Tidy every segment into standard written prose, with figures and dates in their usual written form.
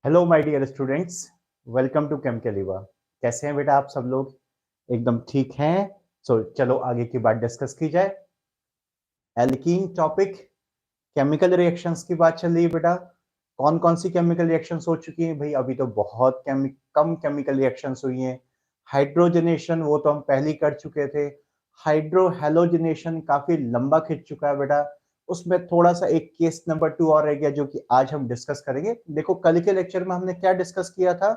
Hello my dear students, welcome to केमकेलिवा। कैसे हैं बेटा आप सब लोग? एकदम ठीक हैं। चलो आगे की बात डिस्कस की जाए। एल्कीन टॉपिक, केमिकल रिएक्शंस की बात चल रही है बेटा। कौन कौन सी केमिकल रिएक्शंस हो चुकी हैं भाई? अभी तो बहुत कम केमिकल रिएक्शंस हुई हैं। हाइड्रोजनेशन वो तो हम पहले ही कर चुके थे। हाइड्रोहेलोजनेशन काफी लंबा खिंच चुका है बेटा। उसमें थोड़ा सा एक केस नंबर 2 और रह गया जो कि आज हम डिस्कस करेंगे। देखो कल के लेक्चर में हमने क्या डिस्कस किया था?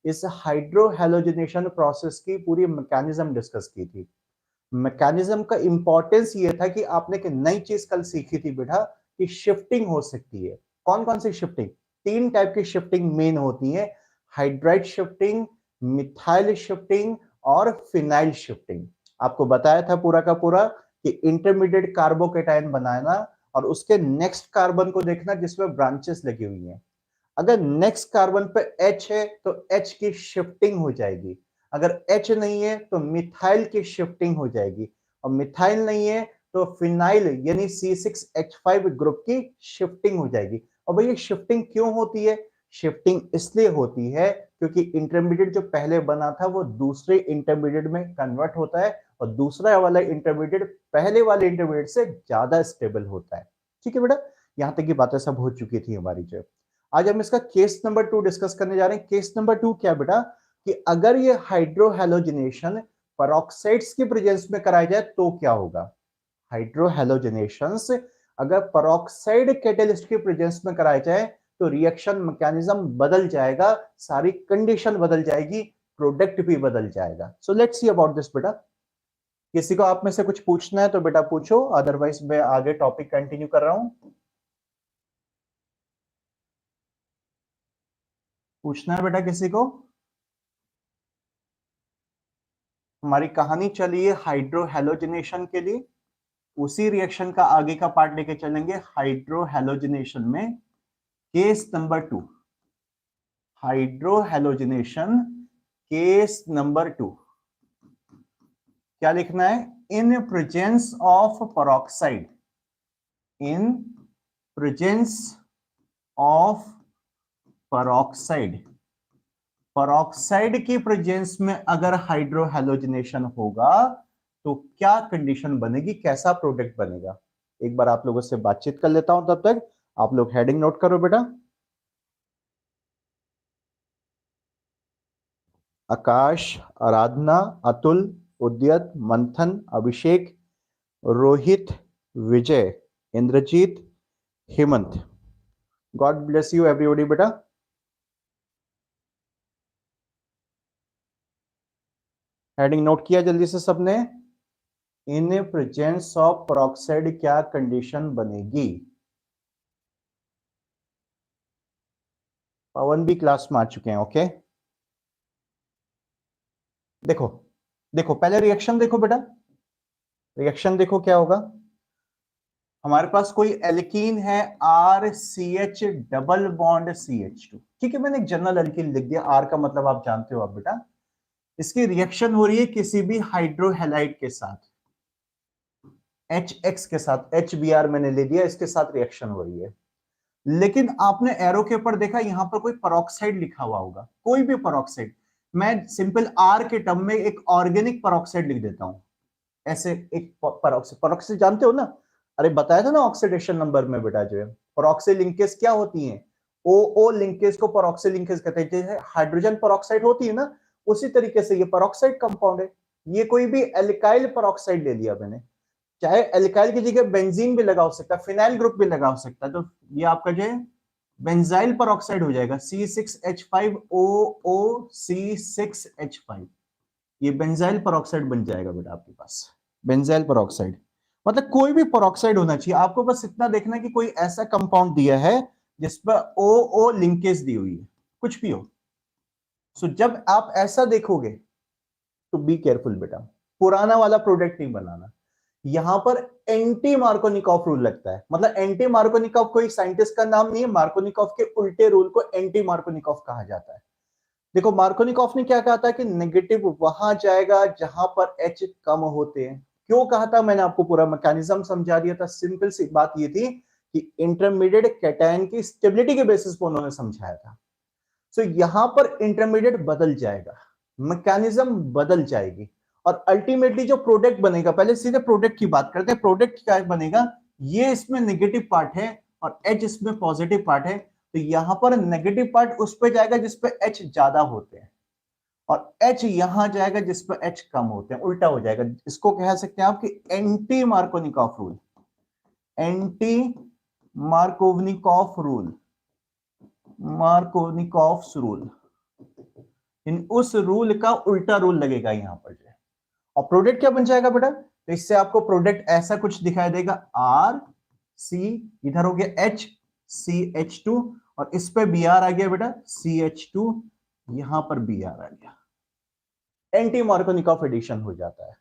इस हाइड्रोहेलोजनेशन प्रोसेस की पूरी मैकेनिज्म डिस्कस की थी। मैकेनिज्म का इंपॉर्टेंस ये था कि आपने एक नई चीज कल सीखी थी बेटा कि शिफ्टिंग हो सकती है। कौन कौन सी शिफ्टिंग? 3 टाइप की शिफ्टिंग मेन होती है। हाइड्राइड शिफ्टिंग, मिथाइल शिफ्टिंग और फिनाइल शिफ्टिंग। आपको बताया था पूरा का पूरा कि इंटरमीडिएट कार्बोकेटायन बनाना और उसके नेक्स्ट कार्बन को देखना जिसमें ब्रांचेस लगी हुई हैं। अगर नेक्स्ट कार्बन पे H है तो H की शिफ्टिंग हो जाएगी। अगर H नहीं है तो मिथाइल की शिफ्टिंग हो जाएगी, और मिथाइल नहीं है तो फिनाइल यानी C6H5 ग्रुप की शिफ्टिंग हो जाएगी। और भाई ये शिफ्टिंग क्यों होती है? शिफ्टिंग इसलिए होती है क्योंकि इंटरमीडिएट जो पहले बना था वो दूसरे इंटरमीडिएट में कन्वर्ट होता है, और दूसरा वाला इंटरमीडिएट पहले वाले इंटरमीडिएट से ज्यादा स्टेबल होता है। ठीक है बेटा, यहां तक की बातें सब हो चुकी थी हमारी। जो आज हम इसका केस नंबर 2 डिस्कस करने जा रहे हैं। केस नंबर 2 क्या बेटा? कि अगर ये हाइड्रोहेलोजिनेशन पेरोक्साइड्स की प्रेजेंस में कराया जाए तो क्या होगा? हाइड्रोहेलोजिनेशंस अगर पेरोक्साइड कैटलिस्ट की प्रेजेंस में कराया जाए तो रिएक्शन मैकेनिज्म बदल जाएगा, सारी कंडीशन बदल जाएगी, प्रोडक्ट भी बदल जाएगा। So let's see about this बेटा। किसी को आप में से कुछ पूछना है तो बेटा पूछो, अदरवाइज मैं आगे टॉपिक कंटिन्यू कर रहा हूं। पूछना है बेटा किसी को? हमारी कहानी चली है हाइड्रोहेलोजिनेशन के लिए, उसी रिएक्शन का आगे का पार्ट लेके चलेंगे हाइड्रोहेलोजिनेशन में। Case number 2, hydrohalogenation case number 2। क्या लिखना है? इन presence of peroxide, in presence of peroxide, peroxide की प्रेजेंस में अगर हाइड्रोहेलोजिनेशन होगा तो क्या कंडीशन बनेगी, कैसा प्रोडक्ट बनेगा? एक बार आप लोगों से बातचीत कर लेता हूं, तब तक आप लोग हेडिंग नोट करो बेटा। आकाश, आराधना, Atul, Udyat, Manthan, Abhishek, Rohit, Vijay, Indrajeet, Hemant. God bless you everybody बेटा। हेडिंग नोट किया जल्दी से सबने? इन प्रेजेंस ऑफ पेरोक्साइड क्या कंडीशन बनेगी? पवन भी क्लास में आ चुके हैं। ओके, देखो देखो पहले रिएक्शन देखो बेटा। रिएक्शन देखो क्या होगा। हमारे पास कोई एल्कीन है RCH डबल बॉन्ड CH2। ठीक है, मैंने एक जनरल एल्कीन लिख दिया। R का मतलब आप जानते हो आप बेटा। इसकी रिएक्शन हो रही है किसी भी हाइड्रोहेलाइड के साथ, HX के साथ, HBr मैंने ले दिया, इसके साथ रिएक्शन हो रही है। लेकिन आपने एरो के ऊपर देखा यहां पर कोई पेरोक्साइड लिखा हुआ होगा, कोई भी पेरोक्साइड। मैं सिंपल R के टर्म में एक ऑर्गेनिक पेरोक्साइड लिख देता हूं। ऐसे एक पेरोक्साइड, पेरोक्साइड जानते हो ना? अरे बताया था ना ऑक्सीडेशन नंबर में बेटा। जो है पेरोक्साइड लिंकेज क्या होती है? ओ ओ लिंकेज को पेरोक्साइड लिंकेज कहते हैं। जैसे हाइड्रोजन पेरोक्साइड होती है ना, उसी तरीके से ये पेरोक्साइड कंपाउंड है। ये कोई भी एल्काइल पेरोक्साइड ले लिया मैंने, चाहे एल्काइल की जगह बेंजीन भी लगा हो सकता है, फिनाइल ग्रुप भी लगा हो सकता है, तो ये आपका जो है बेंजाइल पेरोक्साइड हो जाएगा, C6H5OO C6H5। ये बेंजाइल पेरोक्साइड बन जाएगा बेटा आपके पास। बेंजाइल पेरोक्साइड मतलब कोई भी पेरोक्साइड होना चाहिए। आपको बस इतना देखना कि कोई ऐसा कंपाउंड दिया है जिस पर ओ ओ लिंकेज दी हुई है, कुछ भी हो। सो जब आप ऐसा देखोगे तो बी केयरफुल बेटा, पुराना वाला प्रोडक्ट नहीं बनाना। यहां पर एंटी मार्कोनिकॉफ रूल लगता है। मतलब एंटी मार्कोनिकॉफ कोई साइंटिस्ट का नाम नहीं है, मार्कोनिकॉफ के उल्टे रूल को एंटी मार्कोनिकॉफ कहा जाता है। देखो मार्कोनिकॉफ ने क्या कहा था कि नेगेटिव वहां जाएगा जहां पर H कम होते हैं। क्यों कहा था? मैंने आपको पूरा मैकेनिज्म समझा दिया था। सिंपल सी बात ये थी कि इंटरमीडिएट कैटायन की स्टेबिलिटी के बेसिस पर उन्होंने समझाया था। सो यहां पर इंटरमीडिएट बदल जाएगा, मैकेनिज्म बदल जाएगी, और अल्टीमेटली जो प्रोडक्ट बनेगा, पहले सीधे प्रोडक्ट की बात करते हैं। प्रोडक्ट क्या बनेगा, ये इसमें नेगेटिव पार्ट है और एच इसमें पॉजिटिव पार्ट है, तो यहां पर नेगेटिव पार्ट उस पे जाएगा जिसपे एच ज्यादा होते हैं, और एच यहां जाएगा जिस पर एच कम होते हैं, उल्टा हो जाएगा। इसको कह सकते हैं आपकी anti Markovnikov rule, anti Markovnikov rule, Markovnikov rule, इन उस रूल का उल्टा रूल लगेगा यहां पर जो है, और प्रोडक्ट क्या बन जाएगा बेटा, तो इससे आपको प्रोडक्ट ऐसा कुछ दिखाई देगा, आर सी, इधर हो गया एच सी एच टू, और इस पे बी आर आ गया बेटा, सी एच टू, यहां पर बी आर आ गया, एंटी मार्कोनिकॉफ एडिशन हो जाता है।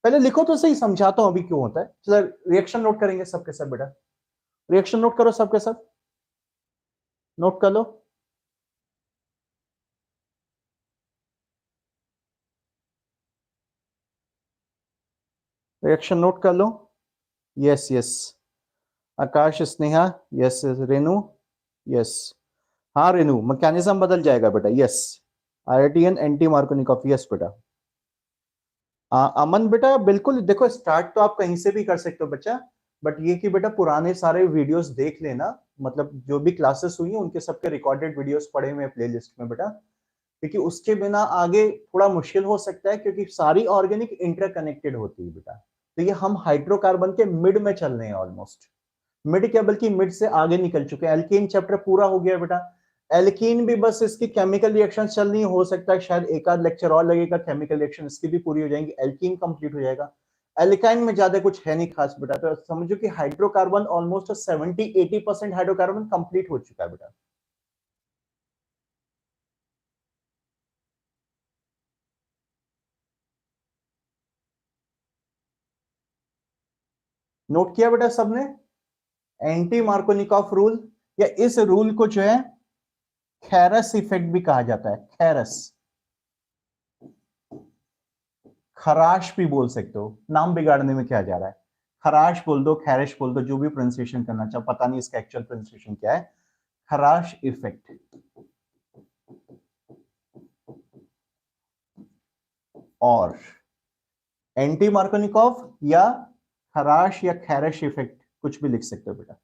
पहले लिखो तो सही, समझाता हूं अभी क्यों होता है। चलो रिएक्शन नोट करेंगे सबके सब बेटा, रिएक्शन नोट करो सबके सब, नोट कर लो। रिएक्शन नोट कर लो। यस यस, आकाश, स्नेहा, यस रेनू, यस, हाँ रेनू, मैकेनिज्म बदल जाएगा बेटा, yes, RTN anti Markovnikov, yes बेटा। अमन बेटा बिल्कुल, देखो स्टार्ट तो आप कहीं से भी कर सकते हो बच्चा, बट ये कि बेटा पुराने सारे वीडियोस देख लेना, मतलब जो भी क्लासेस हुई हैं उनके सबके रिकॉर्डेड वीडियोस पड़े हुए हैं प्लेलिस्ट में बेटा, क्योंकि उसके बिना आगे थोड़ा मुश्किल हो सकता है, क्योंकि सारी ऑर्गेनिक इंटरकनेक्टेड होती है बेटा। तो ये हम हाइड्रोकार्बन के मिड में चल रहे हैं, ऑलमोस्ट मिड क्या, बल्कि मिड से आगे निकल चुके हैं। एल्कीन चैप्टर पूरा हो गया बेटा, एल्कीन भी बस इसकी केमिकल रिएक्शन चल रही हो सकता है, शायद एक आध लेक्चर और लगेगा, केमिकल रिएक्शन इसकी भी पूरी हो जाएंगी, एल्कीन कंप्लीट हो जाएगा। एल्काइन में ज्यादा कुछ है नहीं खास बेटा, तो समझो कि हाइड्रोकार्बन ऑलमोस्ट 70-80% हाइड्रोकार्बन कंप्लीट हो चुका है बेटा। नोट किया बेटा सबने, एंटी मार्कोनिकॉफ रूल, या इस रूल को जो है खैरस इफेक्ट भी कहा जाता है, खैरस, खराश भी बोल सकते हो, नाम बिगाड़ने में क्या जा रहा है, खराश बोल दो, खैरश बोल दो, जो भी प्रोनाउंसिएशन करना चाहो, पता नहीं इसका एक्चुअल प्रोनाउंसिएशन क्या है, खराश इफेक्ट, और एंटी मार्कोनिकॉफ या खराश या खैरश इफेक्ट कुछ भी लिख सकते हो बेटा,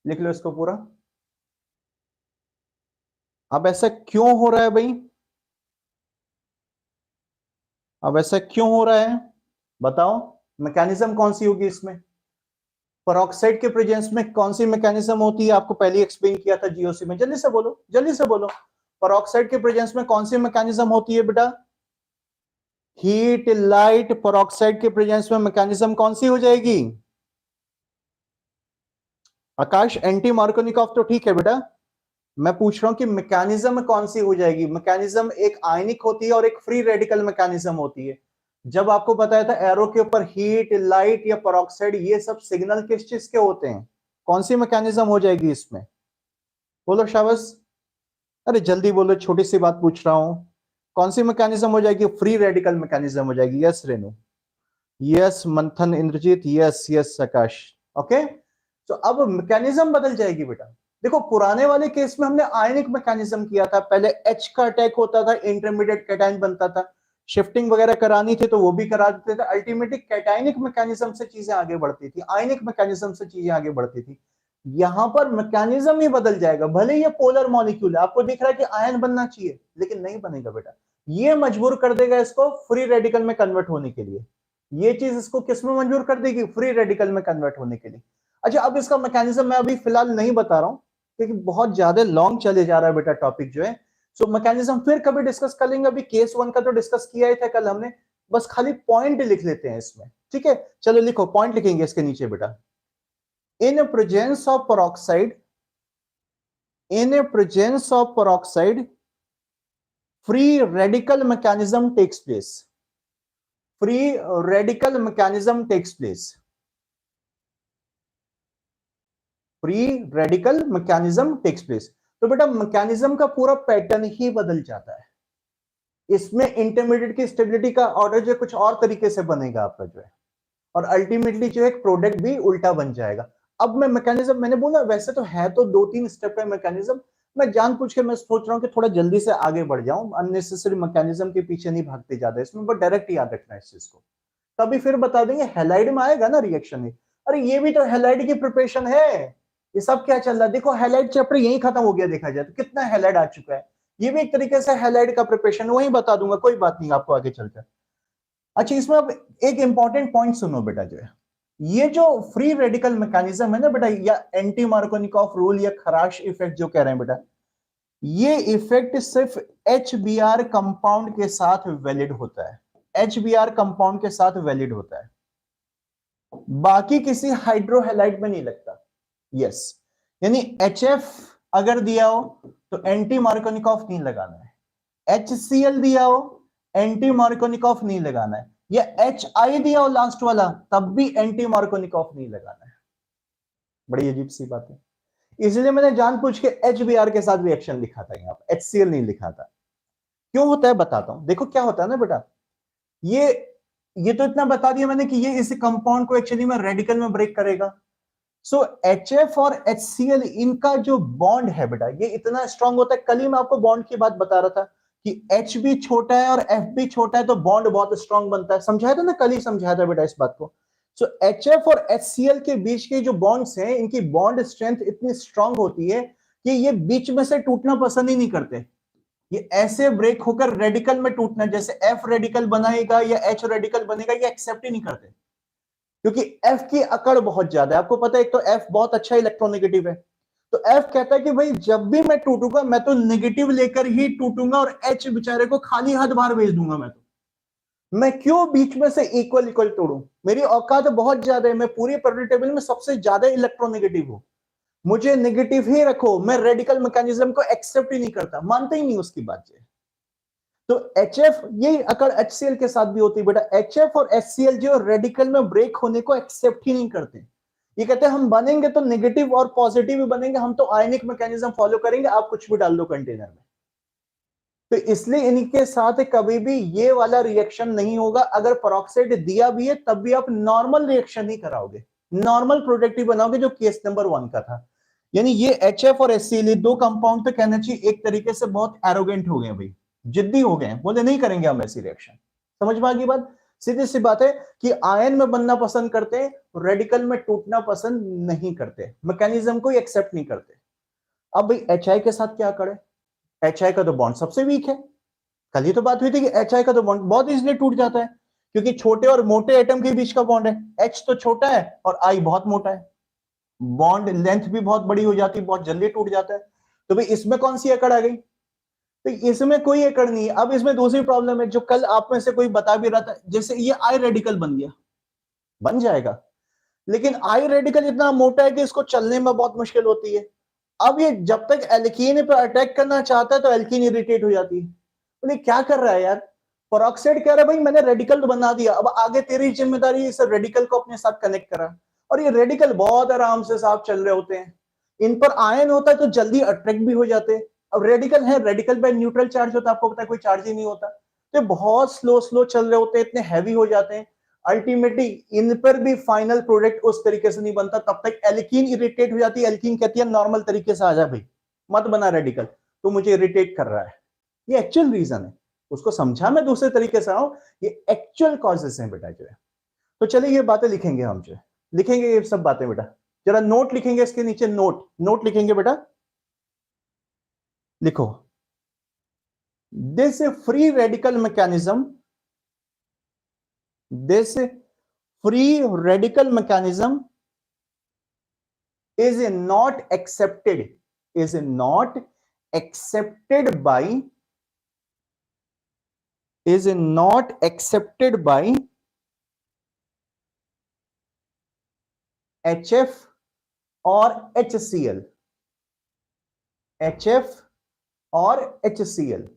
लिख लो इसको पूरा। अब ऐसा क्यों हो रहा है भाई, अब ऐसा क्यों हो रहा है बताओ, मैकेनिज्म कौन सी होगी इसमें, पेरोक्साइड के प्रेजेंस में कौन सी मैकेनिज्म होती है, आपको पहले एक्सप्लेन किया था जीओसी में, जल्दी से बोलो, जल्दी से बोलो, पेरोक्साइड के प्रेजेंस में कौन सी मैकेनिज्म होती है बेटा, हीट लाइट, पेरोक्साइड के प्रेजेंस में मैकेनिज्म कौन सी हो जाएगी, आकाश एंटी मार्कोनिकॉफ तो ठीक है बेटा, मैं पूछ रहा हूं कि मैकेनिज्म कौन सी हो जाएगी। मैकेनिज्म एक आयनिक होती है और एक फ्री रेडिकल मैकेनिज्म होती है। जब आपको बताया था एरो के ऊपर हीट लाइट या पेरोक्साइड, ये सब सिग्नल किस चीज के होते हैं, कौन सी मैकेनिज्म हो जाएगी इसमें, बोलो शाबाश, अरे जल्दी बोलो, छोटी सी बात पूछ रहा हूं, कौन सी मैकेनिज्म हो जाएगी, फ्री रेडिकल मैकेनिज्म हो जाएगी, यस रेनू, यस मंथन, इंद्रजीत, यस यस आकाश, ओके। तो अब मैकेनिज्म बदल जाएगी बेटा। देखो पुराने वाले केस में हमने आयनिक मैकेनिज्म किया था, पहले एच का अटैक होता था, इंटरमीडिएट कैटायन बनता था, शिफ्टिंग वगैरह करानी थी तो वो भी करा देते थे, अल्टीमेटली कैटायनिक मैकेनिज्म से चीजें आगे बढ़ती थी, आयनिक मैकेनिज्म से चीजें आगे बढ़ती थी। यहां पर मैकेनिज्म ही बदल जाएगा, भले ये पोलर मॉलिक्यूल है, आपको दिख रहा है कि आयन बनना चाहिए लेकिन नहीं बनेगा बेटा, ये मजबूर कर देगा इसको फ्री रेडिकल में कन्वर्ट होने के लिए, ये चीज इसको किस में मजबूर कर देगी, फ्री रेडिकल में कन्वर्ट होने के लिए। अच्छा अब इसका मैकेनिज्म मैं अभी फिलहाल नहीं बता रहा हूं, क्योंकि बहुत ज्यादा लॉन्ग चले जा रहा है बेटा टॉपिक जो है, सो मैकेनिज्म फिर कभी डिस्कस कर लेंगे, अभी केस 1 का तो डिस्कस किया ही था कल हमने, बस खाली पॉइंट लिख लेते हैं इसमें, ठीक है, चलो लिखो, पॉइंट लिखेंगे इसके नीचे बेटा, इन presence of peroxide, in presence of peroxide, free radical mechanism takes place, free radical mechanism takes place, free radical mechanism takes place. तो बेटा मैकेनिज्म का पूरा पैटर्न ही बदल जाता है, इसमें इंटरमीडिएट की स्टेबिलिटी का ऑर्डर जो कुछ और तरीके से बनेगा आपका जो है, और अल्टीमेटली जो है प्रोडक्ट भी उल्टा बन जाएगा। अब मैं मैकेनिज्म मैंने बोला वैसे तो है तो 2-3 स्टेप है मैकेनिज्म, मैं जानबूझ के मैं सोच रहा हूँ कि थोड़ा जल्दी से आगे बढ़ जाऊं, अननेसेसरी मैकेनिज्म के पीछे नहीं भागते ज्यादा इसमें, बट डायरेक्ट याद रखना है इस चीज को। तभी फिर बता देंगे हैलाइड में आएगा ना रिएक्शन ही, अरे ये भी तो हैलाइड की प्रिपरेशन है, ये सब क्या चल रहा है, देखो हैलाइड चैप्टर यही खत्म हो गया, देखा जाए तो कितना हैलाइड आ चुका है, ये भी एक तरीके से हैलाइड का प्रिपरेशन, वही बता दूंगा, कोई बात नहीं आपको आगे चलकर। अच्छा इसमें अब एक इंपॉर्टेंट पॉइंट सुनो बेटा, जो है ये जो फ्री रेडिकल मैकेनिज्म है ना बेटा, या एंटी मार्कोनिकॉफ रूल या खराश इफेक्ट जो कह रहे हैं बेटा, ये इफेक्ट सिर्फ HBr कंपाउंड के साथ वैलिड होता है, HBr कंपाउंड के साथ वैलिड होता है, बाकी किसी हाइड्रोहेलाइड में नहीं लगता। यस, यानी HF अगर दिया हो तो एंटी मार्कोनिकॉफ नहीं लगाना है, HCl दिया हो एंटी मार्कोनिकॉफ नहीं लगाना है, या HI दिया हो लास्ट वाला तब भी एंटी मार्कोनिकॉफ नहीं लगाना है। बड़ी अजीब सी बात है, इसलिए मैंने जानबूझ के HBr के साथ रिएक्शन लिखा था, यहाँ पर HCl नहीं लिखा था। क्यों होता है बताता हूं, देखो क्या होता है ना बेटा, ये तो इतना बता दिया मैंने कि ये इस कंपाउंड को एक्चुअली में रेडिकल में ब्रेक करेगा। सो HF और HCl इनका जो बॉन्ड है बेटा, ये इतना स्ट्रांग होता है, कल ही मैं आपको बॉन्ड की बात बता रहा था कि H भी छोटा है और F भी छोटा है तो बॉन्ड बहुत स्ट्रांग बनता है, समझाया था ना, कल ही समझाया था बेटा इस बात को। सो HF और HCl के बीच के जो बॉन्ड्स हैं, इनकी बॉन्ड स्ट्रेंथ इतनी स्ट्रांग होती है कि ये बीच में से टूटना पसंद ही नहीं करते, ये ऐसे ब्रेक होकर रेडिकल में टूटना, जैसे F रेडिकल बनाएगा या H रेडिकल बनेगा, ये एक्सेप्ट ही नहीं करते, क्योंकि F की अकड़ बहुत ज्यादा है, आपको पता है, एक तो F बहुत अच्छा इलेक्ट्रोनेगेटिव है, तो F कहता है कि भाई जब भी मैं टूटूंगा मैं तो नेगेटिव लेकर ही टूटूंगा, और H बेचारे को खाली हाथ बाहर भेज दूंगा, मैं क्यों बीच में से इक्वल इक्वल तोड़ूं, मेरी औकात बहुत ज्यादा है, मैं पूरी पीरियोडिक टेबल में सबसे ज्यादा इलेक्ट्रोनेगेटिव हूं, मुझे नेगेटिव ही रखो, मैं रेडिकल मैकेनिज्म को एक्सेप्ट ही नहीं करता, मानते ही नहीं उसकी बात है। तो HF यही अकड़ HCl के साथ भी होती है बेटा, HF और HCl जो रेडिकल में ब्रेक होने को एक्सेप्ट ही नहीं करते, ये कहते हैं हम बनेंगे तो नेगेटिव और पॉजिटिव बनेंगे, हम तो आयनिक मैकेनिज्म फॉलो करेंगे, आप कुछ भी डाल दो कंटेनर में। तो इसलिए इनके साथ कभी भी ये वाला रिएक्शन नहीं होगा, अगर पेरोक्साइड दिया भी है तब भी आप नॉर्मल रिएक्शन ही कराओगे, नॉर्मल प्रोडक्ट ही बनाओगे, जो केस नंबर 1 का था। यानी ये HF और HCl दो कंपाउंड तो कहना चाहिए एक तरीके से बहुत एरोगेंट हो गए भाई, जिद्दी हो गए, बोले नहीं करेंगे हम ऐसी रिएक्शन। समझ में आ गई बात, सीधी सी बात है कि आयन में बनना पसंद करते हैं, रेडिकल में टूटना पसंद नहीं करते, मैकेनिज्म को एक्सेप्ट नहीं करते। अब भाई HI के साथ क्या करे, HI का तो बॉन्ड सबसे वीक है, कल ही तो बात हुई थी कि HI का तो बॉन्ड बहुत इजीली टूट जाता है, क्योंकि छोटे और मोटे एटम के बीच का बॉन्ड है, H तो छोटा है और I बहुत मोटा है, बॉन्ड लेंथ भी बहुत बड़ी हो जाती है, बहुत जल्दी टूट जाता है। तो भाई इसमें कौन सी अकड़ आ गई, तो इसमें कोई अकड़ नहीं है। अब इसमें दूसरी प्रॉब्लम है, जो कल आप में से कोई बता भी रहा था, जैसे ये आई रेडिकल बन गया, बन जाएगा, लेकिन आई रेडिकल इतना मोटा है कि इसको चलने में बहुत मुश्किल होती है। अब ये जब तक एल्कीन पर अटैक करना चाहता है तो एल्कीन इरिटेट हो जाती है, बोले क्या कर रहा है यार, पेरोक्साइड कह रहा है भाई मैंने रेडिकल तो बना दिया, अब आगे तेरी जिम्मेदारी इस रेडिकल को अपने साथ कनेक्ट करा, और ये रेडिकल बहुत आराम से साफ चल रहे होते हैं, इन पर आयन होता है तो जल्दी अट्रैक्ट भी हो जाते हैं। अब रेडिकल है, रेडिकल पे न्यूट्रल चार्ज होता है, आपको पता है कोई चार्ज ही नहीं होता, तो बहुत स्लो स्लो चल रहे होते हैं, इतने हैवी हो जाते हैं, अल्टीमेटली इन पर भी फाइनल प्रोडक्ट उस तरीके से नहीं बनता, तब तक एल्कीन इरिटेट हो जाती है, एल्कीन कहती है नॉर्मल तरीके से आ जा भाई, मत बना रेडिकल, तो मुझे इरिटेट कर रहा है, ये एक्चुअल रीजन है, उसको समझा मैं दूसरे तरीके से हूं, ये एक्चुअल कॉजेस हैं बेटा जो है। तो चलिए ये बातें लिखेंगे हम, जो लिखेंगे ये सब बातें बेटा, जरा नोट लिखेंगे इसके नीचे, नोट नोट लिखेंगे बेटा, लिखो, this free radical mechanism, this free radical mechanism is not accepted, is not accepted by, is not accepted by HF और HCl, HF और HCl,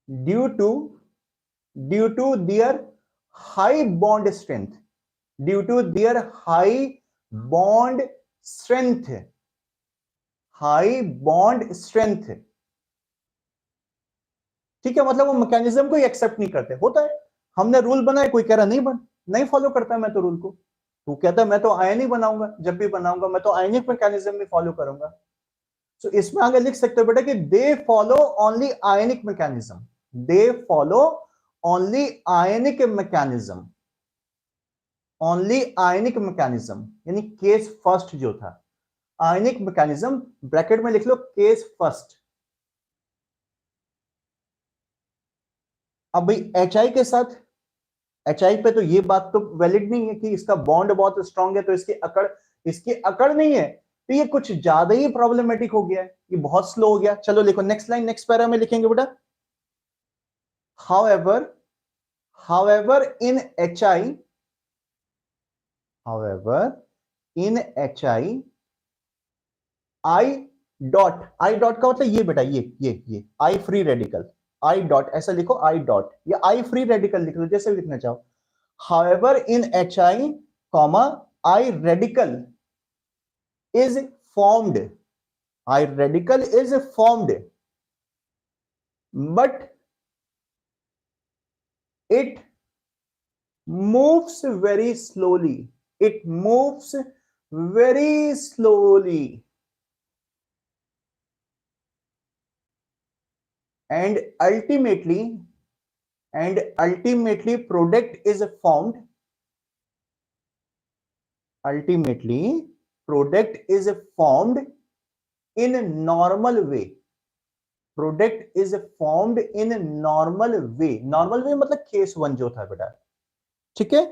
due to their high bond strength, due to their high bond strength, high bond strength, ठीक है, मतलब वो mechanism को accept नहीं करते, होता है, हमने रूल बनाया, कोई कह रहा नहीं फॉलो करता मैं तो रूल को, तू कहता मैं तो आयनिक बनाऊंगा, जब भी बनाऊंगा मैं तो आयनिक मैकेनिज्म में फॉलो करूंगा। तो इसमें आगे लिख सकते हो बेटा कि they follow only ionic mechanism, they follow only ionic mechanism, only ionic mechanism, यानी केस फर्स्ट जो था आयनिक मैकेनिज्म, ब्रैकेट में लिख लो केस फर्स्ट। अब भाई HI के साथ, HI पे तो ये बात तो वैलिड नहीं है कि इसका बॉन्ड बहुत स्ट्रांग है तो इसकी अकड़ नहीं है, तो ये कुछ ज्यादा ही प्रॉब्लमेटिक हो गया है, ये बहुत स्लो हो गया। चलो लिखो नेक्स्ट लाइन, नेक्स्ट पैरा में लिखेंगे बेटा, however in HI, however in HI I dot का मतलब ये बेटा, ये I free radical, I dot ऐसा लिखो, I डॉट या I फ्री रेडिकल लिख लो, जैसे भी लिखना चाहो। however in HI comma I radical is formed, I radical is formed, but it moves very slowly, it moves very slowly, and ultimately product is formed, ultimately product is formed in a normal way, product is formed in normal way, normal way मतलब case 1 जो था बेटा, ठीक है।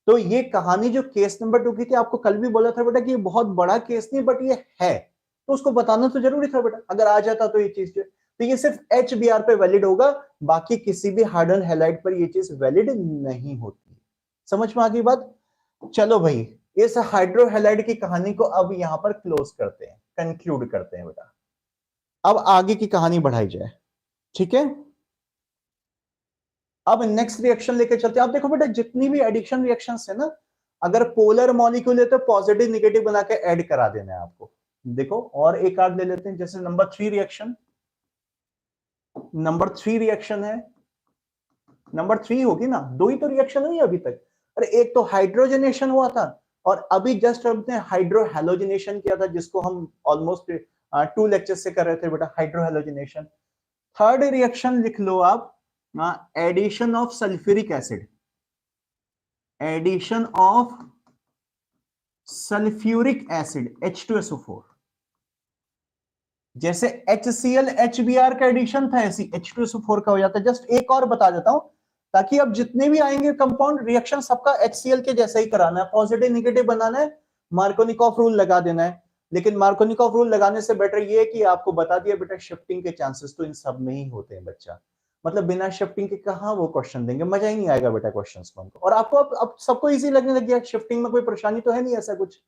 तो ये कहानी जो केस नंबर 2 की थी, आपको कल भी बोला था बेटा कि ये बहुत बड़ा केस नहीं बट ये है, तो उसको बताना तो जरूरी था बेटा, अगर आ जाता तो ये चीज जो, तो ये सिर्फ HBr पे वैलिड होगा, बाकी किसी भी हार्डन हैलाइड पर ये चीज वैलिड नहीं होती। समझ में आ गई बात? चलो भाई इस हाइड्रोहैलाइड की कहानी को अब यहां पर क्लोज करते हैं, कंक्लूड करते हैं बेटा, अब आगे की कहानी बढ़ाई जाए, ठीक है। अब नेक्स्ट रिएक्शन लेके चलते हैं। आप देखो बेटा जितनी भी एडिक्शन रिएक्शंस है ना, अगर पोलर मॉलिक्यूल है तो पॉजिटिव नेगेटिव बना के ऐड करा देना है आपको। देखो और एक आध ले लेते हैं, जैसे नंबर 3 रिएक्शन, नंबर 3 रिएक्शन है, नंबर 3 होगी ना, 2 ही तो रिएक्शन हुई अभी तक। अरे एक तो हाइड्रोजनेशन हुआ था और अभी जस्ट हमने हाइड्रोहेलोजिनेशन किया था, जिसको हम ऑलमोस्ट 2 लेक्चर से कर रहे थे बेटा, हाइड्रोहेलोजिनेशन। थर्ड रिएक्शन लिख लो आप, addition of sulphuric acid, addition of sulphuric acid H2SO4, जैसे HCl HBr का एडिशन था ऐसी H2SO4 का हो जाता है। जस्ट एक और बता देता हूं ताकि अब जितने भी आएंगे कंपाउंड रिएक्शन सबका HCl के जैसा ही कराना है, पॉजिटिव नेगेटिव बनाना है, मार्कोनिकॉफ रूल लगा देना है। लेकिन मार्कोनिकॉफ रूल लगाने से बेटर ये है कि आपको बता दिया बेटा शिफ्टिंग के चांसेस तो इन सब में ही होते हैं बच्चा, मतलब बिना शिफ्टिंग के कहां वो क्वेश्चन देंगे, मजा ही नहीं आएगा बेटा क्वेश्चंस में उनको। और आपको अब सबको इजी लगने लग गया, शिफ्टिंग में कोई परेशानी तो है नहीं ऐसा कुछ।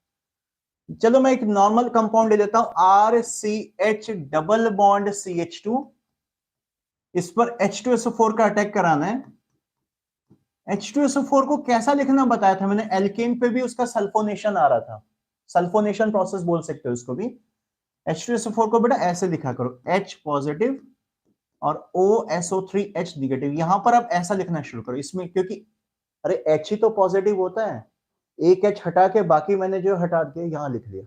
चलो मैं एक नॉर्मल कंपाउंड ले लेता हूं, RCH डबल बॉन्ड CH2, इस पर H2SO4 का अटैक कराना है। H2SO4 को कैसा लिखना बताया था मैंने, एल्केन पे भी उसका सल्फोनेशन आ रहा था, सल्फोनेशन प्रोसेस बोल सकते हो उसको भी। H2SO4 को बेटा ऐसे लिखा करो, H पॉजिटिव और OSO3H नेगेटिव। यहां पर आप ऐसा लिखना शुरू करो इसमें, क्योंकि अरे H ही तो पॉजिटिव होता है, एक H हटा के बाकी मैंने जो हटा दिया यहां लिख लिया,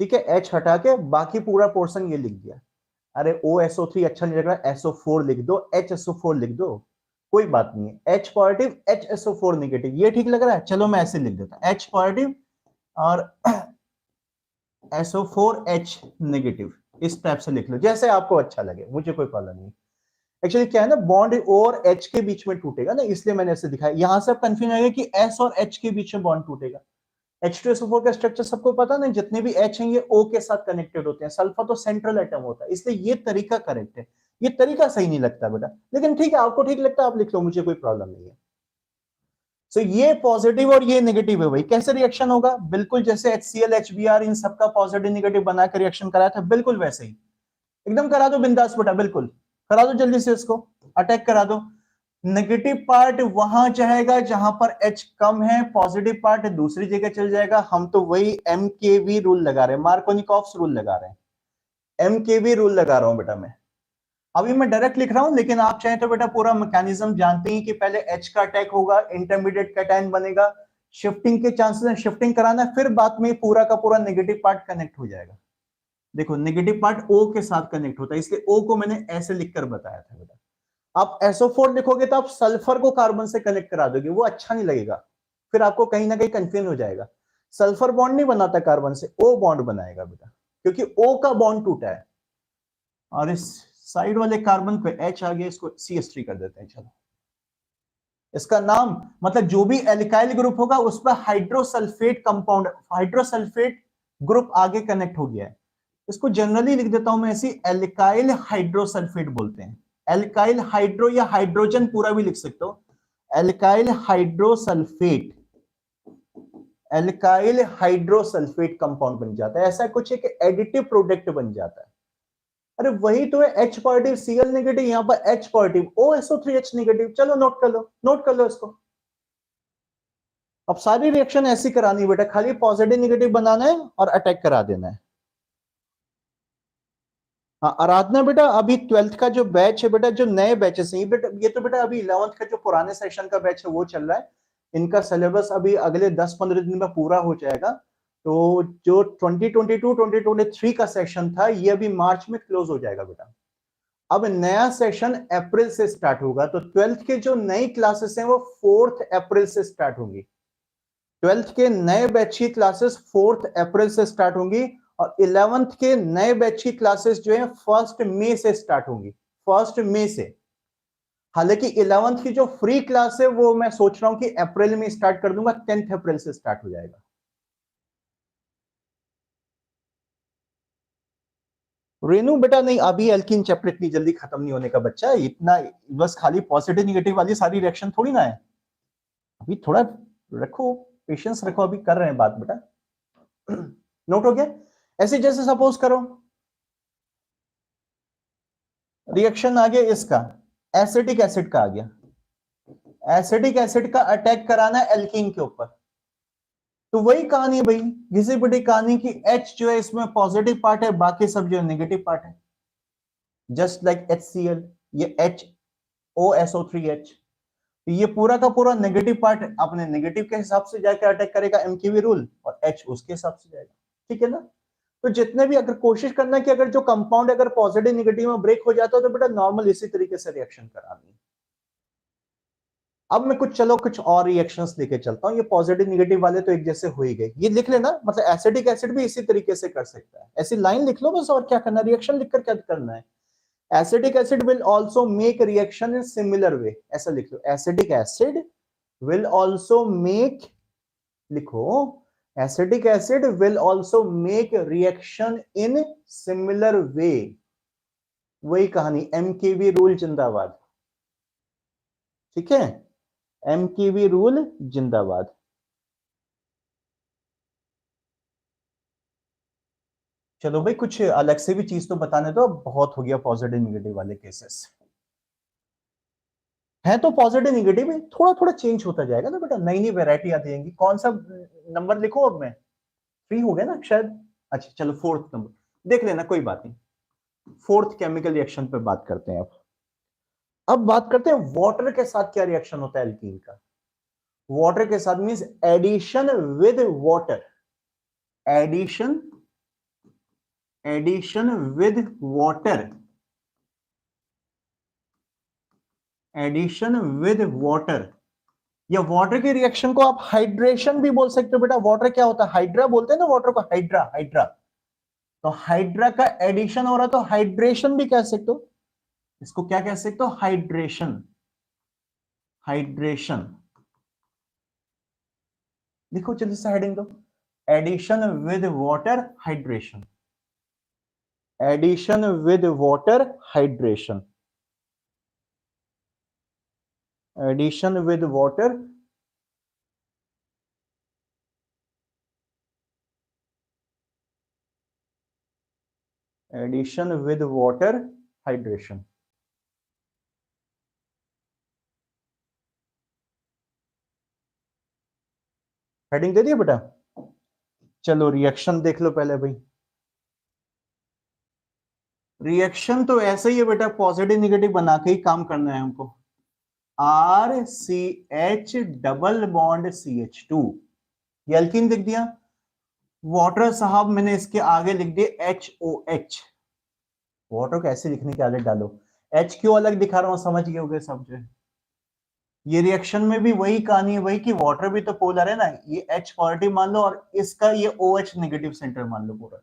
ठीक है, H हटा के बाकी पूरा पोर्शन ये लिख दिया। अरे OSO3 अच्छा नहीं लग रहा, SO4 लिख दो, HSO4 लिख दो, कोई बात नहीं है। H पॉजिटिव HSO4 नेगेटिव, ये ठीक लग रहा है, चलो मैं ऐसे लिख देता हूं, H पॉजिटिव और SO4H नेगेटिव, इस टाइप से लिख लो जैसे आपको अच्छा लगे, मुझे कोई प्रॉब्लम नहीं। एक्चुअली क्या है ना, बॉन्ड O और H के बीच में टूटेगा ना, इसलिए मैंने ऐसे दिखाया। यहां से आप कंफ्यूजन आएगा कि S और H के बीच में बॉन्ड टूटेगा। H2SO4 का स्ट्रक्चर सबको पता नहीं, जितने भी H हैं ये O के साथ कनेक्टेड होते हैं, सल्फर तो सेंट्रल एटम होता है, इसलिए ये तरीका करेक्ट है। ये तरीका सही नहीं लगता बेटा, लेकिन ठीक है आपको ठीक लगता है आप लिख लो, मुझे कोई प्रॉब्लम नहीं है। सो ये पॉजिटिव और ये नेगेटिव है भाई, कैसे रिएक्शन होगा, बिल्कुल जैसे HCl HBr इन सबका पॉजिटिव नेगेटिव बनाकर रिएक्शन कराया था, बिल्कुल वैसे ही एकदम करा दो बिंदास बेटा, बिल्कुल करा दो जल्दी से, इसको अटैक करा दो। नेगेटिव पार्ट वहां जाएगा जहां पर H कम है, पॉजिटिव पार्ट दूसरी जगह चल जाएगा। हम तो वही MKV रूल लगा रहे हैं, मार्कोनिकॉफ रूल लगा रहे हैं, MKV रूल लगा रहा हूं बेटा मैं। अभी मैं डायरेक्ट लिख रहा हूं, लेकिन आप चाहें तो बेटा पूरा मैकेनिज्म जानते हैं कि पहले H का अटैक होगा, इंटरमीडिएट कैटायन बनेगा, शिफ्टिंग के चांसेस हैं, शिफ्टिंग कराना है, फिर बाद में पूरा का पूरा नेगेटिव पार्ट कनेक्ट हो जाएगा। देखो नेगेटिव पार्ट O के साथ कनेक्ट होता है, इसलिए O को मैंने ऐसे लिखकर बताया था बेटा। आप SO4 लिखोगे तो आप सल्फर को कार्बन से कनेक्ट करा दोगे, वो अच्छा नहीं लगेगा, फिर आपको कहीं ना कहीं कंफ्यूजन हो जाएगा। सल्फर बॉन्ड नहीं बनाता कार्बन से, O बॉन्ड बनाएगा बेटा, क्योंकि O का बॉन्ड टूटा है। और इस साइड वाले कार्बन पे H आ गया, इसको CH3 कर देते हैं। चलो इसका नाम मतलब जो भी एल्काइल ग्रुप होगा उस पर हाइड्रोसल्फेट कंपाउंड, हाइड्रोसल्फेट ग्रुप आगे कनेक्ट हो गया है, इसको जनरली लिख देता हूं मैं ऐसी, एल्काइल हाइड्रोसल्फेट बोलते हैं। एल्काइल हाइड्रो या हाइड्रोजन पूरा भी लिख सकते हो, एल्काइल हाइड्रोसल्फेट, एल्काइल हाइड्रोसल्फेट कंपाउंड बन जाता है। ऐसा कुछ एक एडिटिव प्रोडक्ट बन जाता है। अरे वही तो है, H पॉजिटिव Cl नेगेटिव, यहां पर H पॉजिटिव OSO3H नेगेटिव। चलो नोट कर लो, नोट कर लो इसको। अब सारी रिएक्शन ऐसी करानी बेटा, खाली पॉजिटिव नेगेटिव बनाना है और अटैक करा देना है। हाँ आराधना बेटा, अभी 12th का जो बैच है बेटा, जो नए बैचेस हैं बेटा, ये तो बेटा अभी 11th का जो पुराने सेशन का बैच है वो चल रहा है, इनका सिलेबस अभी अगले 10-15 दिन में पूरा हो जाएगा। तो जो 2022-2023 का सेशन था ये अभी मार्च में क्लोज हो जाएगा बेटा। अब नया सेशन अप्रैल से स्टार्ट होगा, तो 12th के जो नई क्लासेस हैं वो 4 अप्रैल से स्टार्ट होंगी। 12th के नए बैच की क्लासेस 4 अप्रैल से स्टार्ट होंगी, और 11th के नए बैच की क्लासेस जो है 1 मई से स्टार्ट होंगी, 1 मई से। हालांकि 11th की जो फ्री क्लास है वो मैं सोच रहा हूं कि अप्रैल में स्टार्ट कर दूंगा, 10 अप्रैल से स्टार्ट हो जाएगा। रेनू बेटा नहीं, अभी एल्कीन चैप्टर इतनी जल्दी खत्म नहीं होने का बच्चा, इतना बस खाली पॉजिटिव निगेटिव वाली सारी रिएक्शन थोड़ी ना है, अभी थोड़ा रखो, पेशेंस रखो, अभी कर रहे हैं बात बेटा। नोट हो गया? ऐसे जैसे सपोज करो रिएक्शन आ गया इसका, एसिटिक एसिड का आ गया, एसिटिक एसिड का अटैक कराना है एल्कीन के ऊपर, तो वही कहानी है भाई, घिसी पिटी कहानी की, H जो है इसमें पॉजिटिव पार्ट है, बाकी सब जो है नेगेटिव पार्ट है, जस्ट लाइक HCl, ये HOSO3H, तो ये पूरा का पूरा नेगेटिव पार्ट अपने नेगेटिव के हिसाब से जाकर अटैक करेगा MKV रूल, और H उसके हिसाब से जाएगा, ठीक है ना। तो जितने भी अगर कोशिश करना कि अगर जो कंपाउंड अगर पॉजिटिव नेगेटिव में ब्रेक हो जाता है तो बेटा नॉर्मल इसी तरीके से रिएक्शन करानी है। अब मैं कुछ और रिएक्शंस लेके चलता हूं, ये पॉजिटिव नेगेटिव वाले तो एक जैसे हो ही गए, ये लिख लेना, मतलब एसिडिक एसिड भी इसी तरीके से कर सकता है, ऐसी लाइन लिख लो बस, और क्या करना, रिएक्शन लिखकर क्या करना है। Acidic acid will also make reaction in similar way, ऐसा लिख लो, acidic acid will also make, लिखो, acidic acid will also make reaction in similar way, वही कहानी, MKV रूल जिंदाबाद, ठीक है, MKV रूल जिंदाबाद। चलो भाई कुछ अलग से भी चीज तो बताने दो, बहुत हो गया पॉजिटिव निगेटिव वाले केसेस, है तो पॉजिटिव निगेटिव में थोड़ा थोड़ा चेंज होता जाएगा ना बेटा, नई नई वेरायटी आती जाएंगी। कौन सा नंबर लिखो अब मैं, फ्री हो गया ना शायद, अच्छा चलो 4th नंबर देख लेना, कोई बात नहीं। 4th केमिकल रिएक्शन पे बात करते हैं। अब बात करते हैं वाटर के साथ क्या रिएक्शन होता है एल्कीन का। वाटर के साथ means addition with water, addition, addition with water, addition with water, या वाटर के रिएक्शन को आप हाइड्रेशन भी बोल सकते हो बेटा। वाटर क्या होता है, हाइड्रा बोलते हैं ना वाटर को, हाइड्रा, हाइड्रा, तो हाइड्रा का एडिशन हो रहा तो हाइड्रेशन भी कह सकते हो, इसको क्या कह सकते हो, हाइड्रेशन, हाइड्रेशन लिखो जल्दी से हेडिंग दो, addition with water hydration, addition with water hydration, addition with water, addition with water hydration. Heading दे दिया बेटा। चलो रिएक्शन देख लो पहले भाई। रिएक्शन तो ऐसे ही है बेटा, पॉजिटिव निगेटिव बना के ही काम करना है हमको। RCH डबल बॉन्ड CH2, ये एल्कीन लिख दिया, वाटर साहब मैंने इसके आगे लिख दिया HOH। वाटर को ऐसे लिखने की आदत डालो, H क्यों अलग दिखा रहा हूं समझ गए होगे सब जो। ये रिएक्शन में भी वही कहानी है, वही कि वाटर भी तो पोलर है ना, ये H पॉजिटिव मान लो और इसका ये OH नेगेटिव सेंटर मान लो पूरा।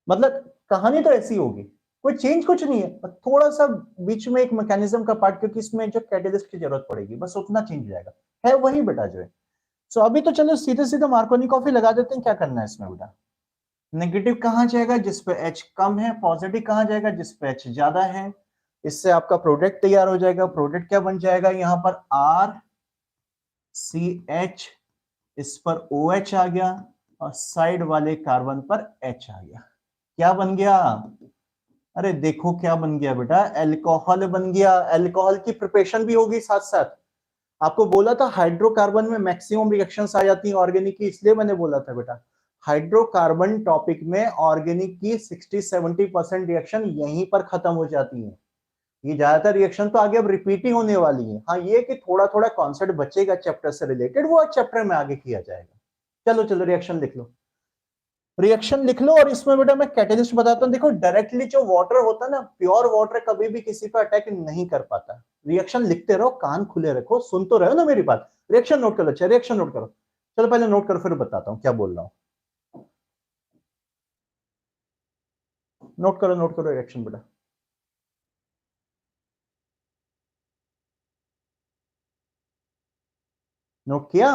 मतलब कहानी तो ऐसी होगी, कोई चेंज कुछ नहीं है, थोड़ा सा बीच में एक मैकेनिज्म का पार्ट, क्योंकि इसमें जो कैटेलिस्ट की जरूरत पड़ेगी बस उतना चेंज हो जाएगा, है वही बेटा जो है। सो अभी तो चलो सीधे सीधे मार्कोनी कॉफी लगा देते हैं, क्या करना है इसमें बेटा। नेगेटिव कहां जाएगा जिसपे H कम है, पॉजिटिव कहां जाएगा जिसपे H ज्यादा है। इससे आपका प्रोडक्ट तैयार हो जाएगा, प्रोडक्ट क्या बन जाएगा, यहां पर RCH, इस पर OH आ गया और साइड वाले कार्बन पर H आ गया। क्या बन गया, अरे देखो क्या बन गया बेटा, एल्कोहल बन गया। एल्कोहल की प्रिपरेशन भी होगी साथ साथ। आपको बोला था हाइड्रोकार्बन में मैक्सिमम रिएक्शंस आ जाती हैं ऑर्गेनिक की, इसलिए मैंने बोला था बेटा हाइड्रोकार्बन टॉपिक में ऑर्गेनिक की 60-70% रिएक्शन यहीं पर खत्म हो जाती है। ये ज्यादातर रिएक्शन तो आगे अब रिपीट ही होने वाली है। हाँ ये कि थोड़ा थोड़ा कॉन्सेप्ट बचेगा चैप्टर से रिलेटेड, वो चैप्टर में आगे किया जाएगा। चलो चलो रिएक्शन लिख लो, रिएक्शन लिख लो। और इसमें बेटा मैं कैटेलिस्ट बताता हूं। देखो डायरेक्टली जो वाटर होता है ना, प्योर वाटर कभी भी किसी पर अटैक नहीं कर पाता। रिएक्शन लिखते रहो, कान खुले रखो, सुन तो रहे हो ना मेरी बात। रिएक्शन नोट करो, अच्छा रिएक्शन नोट करो। चलो पहले नोट करो फिर बताता हूं क्या बोल रहा हूं। नोट करो रिएक्शन बेटा। नोट किया,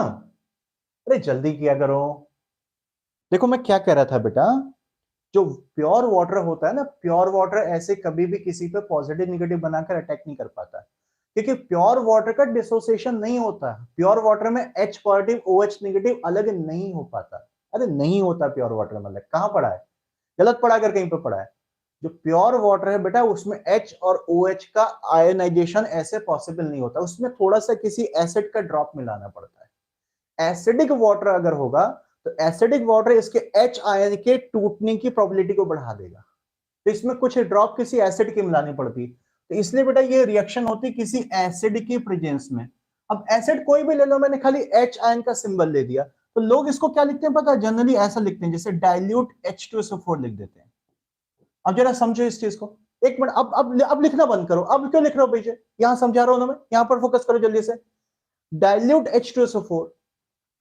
अरे जल्दी किया करो। देखो मैं क्या कह रहा था बेटा, जो प्योर वाटर होता है ना, प्योर वाटर ऐसे कभी भी किसी पे पॉजिटिव निगेटिव बनाकर अटैक नहीं कर पाता, क्योंकि प्योर वाटर का डिसोसिएशन नहीं होता। प्योर वाटर में H पॉजिटिव OH नेगेटिव अलग नहीं हो पाता। अरे नहीं होता प्योर वाटर, मतलब कहां पढ़ा है, गलत पढ़ा कर कहीं पे पढ़ा है। जो प्योर वाटर है बेटा उसमें H और OH का आयनाइजेशन ऐसे पॉसिबल नहीं होता, उसमें थोड़ा सा किसी एसिड का ड्रॉप मिलाना पड़ता है। एसिडिक वाटर अगर होगा तो एसिडिक वाटर इसके H आयन के टूटने की प्रोबेबिलिटी को बढ़ा देगा, तो इसमें कुछ ड्रॉप किसी एसिड की मिलानी पड़ती, तो इसलिए बेटा ये रिएक्शन होती किसी एसिड की प्रेजेंस में। अब एसिड कोई भी ले लो, मैंने खाली H आयन का सिंबल ले दिया, तो लोग इसको क्या लिखते हैं पता है, जनरली ऐसा लिखते हैं जैसे डाइल्यूट H2SO4 लिख देते हैं। अब जरा समझो इस चीज को, एक मिनट, अब लिखना बंद करो। अब क्यों लिख रहे हो भैया, यहां समझा रहा हूं ना मैं, यहां पर फोकस करो जल्दी से। डाइल्यूट H2SO4,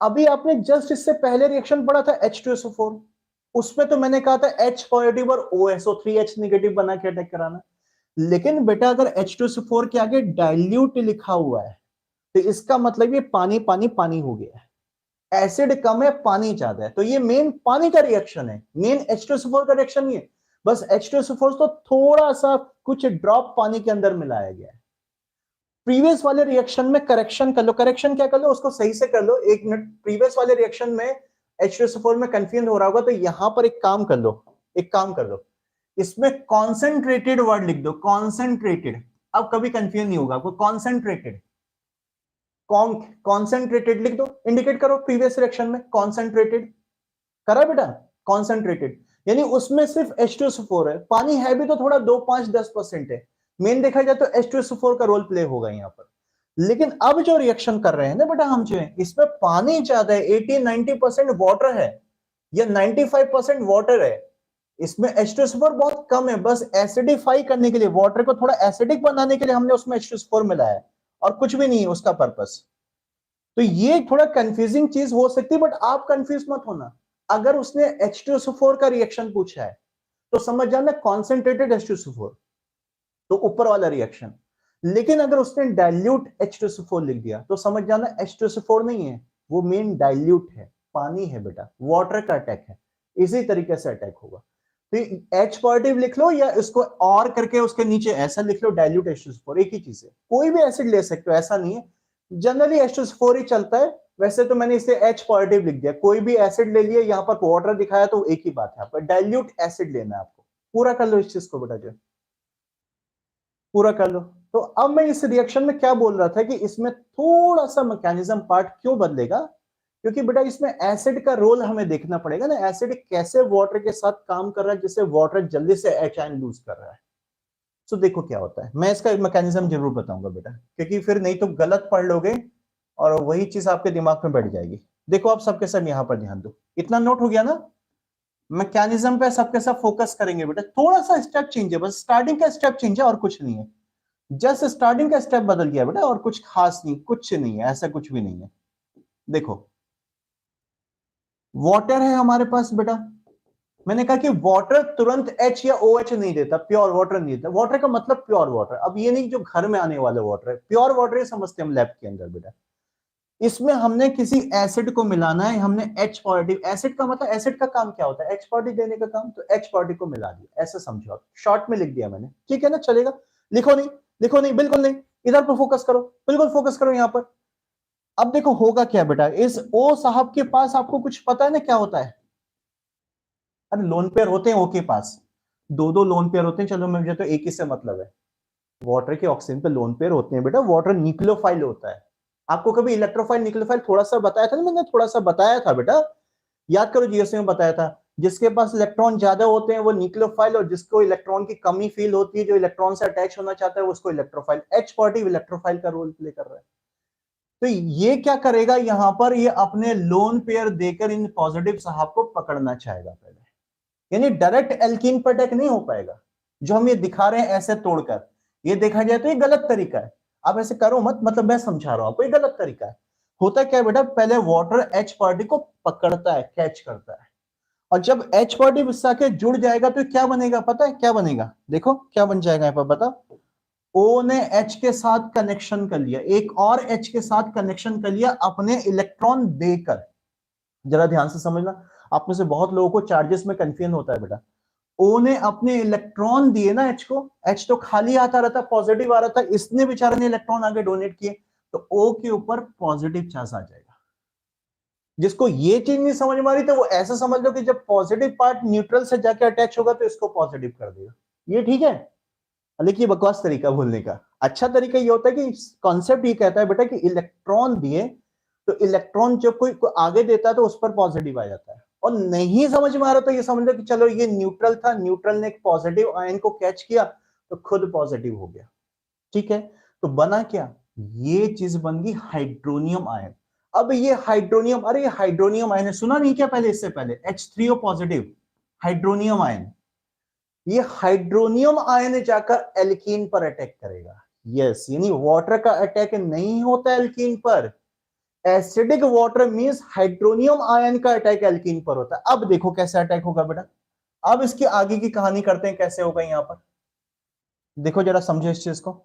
अभी आपने जस्ट इससे पहले रिएक्शन पढ़ा था H2SO4, उसमें तो मैंने कहा था H पॉजिटिव और OSO3H नेगेटिव बना के अटैक कराना। लेकिन बेटा अगर H2SO4 के आगे डाइल्यूट लिखा हुआ है तो इसका मतलब ये पानी पानी पानी हो गया है। एसिड कम है पानी ज्यादा है, तो ये मेन पानी का रिएक्शन है, मेन H2SO4 का रिएक्शन नहीं है। बस H2SO4 तो थोड़ा सा कुछ ड्रॉप पानी के अंदर मिलाया गया है। प्रीवियस वाले रिएक्शन में करेक्शन कर लो, करेक्शन क्या कर लो उसको सही से कर लो, एक मिनट। प्रीवियस वाले रिएक्शन में H2SO4 में कंफ्यूजन हो रहा होगा, तो यहां पर एक काम कर लो, एक काम कर लो, इसमें कॉन्सेंट्रेटेड वर्ड लिख दो, कॉन्सेंट्रेटेड। अब कभी कंफ्यूजन नहीं होगा आपको, कॉन्सेंट्रेटेड, कॉन्सेंट्रेटेड लिख दो, इंडिकेट करो प्रीवियस रिएक्शन में कॉन्सेंट्रेटेड करा बेटा, कॉन्सेंट्रेटेड यानी उसमें सिर्फ H2SO4 है, पानी है भी तो थोड़ा 2-5-10% है, मेन देखा जाए तो H2SO4 का रोल प्ले होगा यहां पर। लेकिन अब जो रिएक्शन कर रहे हैं ना बेटा हम, जो है इसमें पानी ज्यादा है, 80-90% वाटर है या 95% वाटर है, इसमें H2SO4 बहुत कम है। बस एसिडिफाई करने के लिए, वाटर को थोड़ा एसिडिक बनाने के लिए हमने उसमें H2SO4 मिलाया है, और कुछ भी नहीं है उसका पर्पस। तो ये थोड़ा कंफ्यूजिंग चीज हो सकती है, बट आप कंफ्यूज मत होना। अगर उसने H2SO4 का रिएक्शन पूछा है तो समझ जाना कॉन्सेंट्रेटेड H2SO4, तो ऊपर वाला रिएक्शन। लेकिन अगर उसने डाइल्यूट H2SO4 लिख दिया तो समझ जाना H2SO4 नहीं है, वो मेन डाइल्यूट है, पानी है बेटा, वाटर का अटैक है। इसी तरीके से अटैक होगा, तो H पॉजिटिव लिख लो या इसको और करके उसके नीचे ऐसा लिख लो डाइल्यूट H2SO4, एक ही चीज है। कोई भी एसिड ले सकते हो, ऐसा नहीं है, जनरली H2SO4 ही चलता है। वैसे तो मैंने इसे H पॉजिटिव लिख दिया, कोई भी एसिड ले लिया, यहाँ पर वाटर दिखाया तो एक ही बात है, पर डाइल्यूट एसिड लेना है आपको। पूरा कर लो इस चीज को बेटा, जो पूरा कर लो। तो अब मैं इस रिएक्शन में क्या बोल रहा था कि इसमें थोड़ा सा मैकेनिज्म पार्ट क्यों बदलेगा, क्योंकि बेटा इसमें एसिड का रोल हमें देखना पड़ेगा ना, एसिड कैसे वाटर के साथ काम कर रहा है जिससे वाटर जल्दी से H आयन लूज कर रहा है। तो देखो क्या होता है, मैं इसका मैकेनिज्म जरूर बताऊंगा बेटा, क्योंकि फिर नहीं तो गलत पढ़ लोगे और वही चीज आपके दिमाग में बैठ जाएगी। देखो आप सबके सब यहां पर ध्यान दो, इतना नोट हो गया ना। मैकेनिज्म पे सबके सब फोकस करेंगे बेटा, थोड़ा सा स्टेप चेंज है, बस स्टार्टिंग का स्टेप चेंज है और कुछ नहीं है, जस्ट स्टार्टिंग का स्टेप बदल गया बेटा, और कुछ खास नहीं, कुछ नहीं है, ऐसा कुछ भी नहीं है। देखो वाटर है हमारे पास बेटा, मैंने कहा कि वाटर तुरंत H या OH नहीं देता, प्योर वाटर नहीं देता। वाटर का मतलब प्योर वाटर, अब ये नहीं जो घर में आने वाले वाटर है, प्योर वाटर ये समझते हैं हम लैब के अंदर बेटा। इसमें हमने किसी एसिड को मिलाना है, हमने H पॉजिटिव, एसिड का मतलब एसिड का काम क्या होता है, H पॉजिटिव देने का काम, तो H पॉजिटिव को मिला दिया, ऐसे समझो आप, शॉर्ट में लिख दिया मैंने, ठीक है ना, चलेगा। लिखो नहीं, लिखो नहीं, बिल्कुल नहीं, इधर पर फोकस करो, बिल्कुल फोकस करो यहां पर। अब देखो होगा क्या बेटा, इस O साहब के पास आपको कुछ पता है ना क्या होता है, अरे लोन पेयर होते हैं ओ के पास, दो दो लोन पेयर होते हैं, चलो मुझे तो एक ही से मतलब है, वाटर के ऑक्सीजन पे लोन पेयर होते हैं बेटा, वाटर न्यूक्लियोफाइल होता है। आपको कभी इलेक्ट्रोफाइल न्यूक्लियोफाइल थोड़ा सा बताया था ना, मैंने थोड़ा सा बताया था बेटा, याद करो जीएससी में बताया था, जिसके पास इलेक्ट्रॉन ज्यादा होते हैं वो न्यूक्लियोफाइल, और जिसको इलेक्ट्रॉन की कमी फील होती है, जो इलेक्ट्रॉन से अटैच होना चाहता है उसको इलेक्ट्रोफाइल। H पॉजिटिव इलेक्ट्रोफाइल का रोल प्ले कर रहा है। तो ये क्या करेगा यहां पर, ये अपने लोन पेयर देकर इन पॉजिटिव साहब को पकड़ना चाहेगा पहले, यानी डायरेक्ट एल्कीन पर अटैक नहीं हो पाएगा, जो हम ये दिखा रहे हैं ऐसे तोड़कर, ये देखा जाए तो ये गलत तरीका है, आप ऐसे करो मत, मतलब मैं समझा रहा हूं आपको, ये गलत तरीका है। होता क्या बेटा, पहले वाटर H पार्टी को पकड़ता है, कैच करता है, और जब H पार्टी उससे के जुड़ जाएगा तो क्या बनेगा, पता है क्या बनेगा, देखो क्या बन जाएगा यहाँ पर बता, O ने H के साथ कनेक्शन कर लिया, एक और H के साथ कनेक्शन कर लिया अपने इलेक्ट्रॉन देकर। जरा ध्यान से समझना, आप में से बहुत लोगों को चार्जेस में कंफ्यूजन होता है बेटा। ओ ने अपने इलेक्ट्रॉन दिए ना H को, H तो खाली आता रहता, पॉजिटिव आ रहा था, इसने बेचारे ने इलेक्ट्रॉन आगे डोनेट किए, तो O के ऊपर पॉजिटिव चार्ज आ जाएगा। जिसको ये चीज नहीं समझ में आ रही तो वो ऐसा समझ लो कि जब पॉजिटिव पार्ट न्यूट्रल से जाके अटैच होगा तो इसको पॉजिटिव कर देगा, ये ठीक है। लेकिन बकवास तरीका बोलने का, अच्छा तरीका ये होता है कि कॉन्सेप्ट ये कहता है बेटा कि इलेक्ट्रॉन दिए तो इलेक्ट्रॉन जब कोई आगे देता है तो उस पर पॉजिटिव आ जाता है, और नहीं समझ में आ रहा तो ये समझ लो कि चलो ये न्यूट्रल था, न्यूट्रल ने एक पॉजिटिव आयन को कैच किया तो खुद पॉजिटिव हो गया, ठीक है। तो बना क्या, ये चीज बन गई हाइड्रोनियम आयन। अब ये हाइड्रोनियम, अरे ये हाइड्रोनियम आयन है, सुना नहीं क्या पहले, इससे पहले H3O पॉजिटिव हाइड्रोनियम आयन, ये हाइड्रोनियम आयन जाकर एल्कीन पर अटैक करेगा। यस, यानी वाटर का अटैक नहीं होता एल्कीन पर, acidic water means hydronium ion का अटैक एल्कीन पर होता है। अब देखो कैसे अटैक होगा बेटा, अब इसकी आगे की कहानी करते हैं कैसे होगा, यहां पर देखो जरा समझो इस चीज को।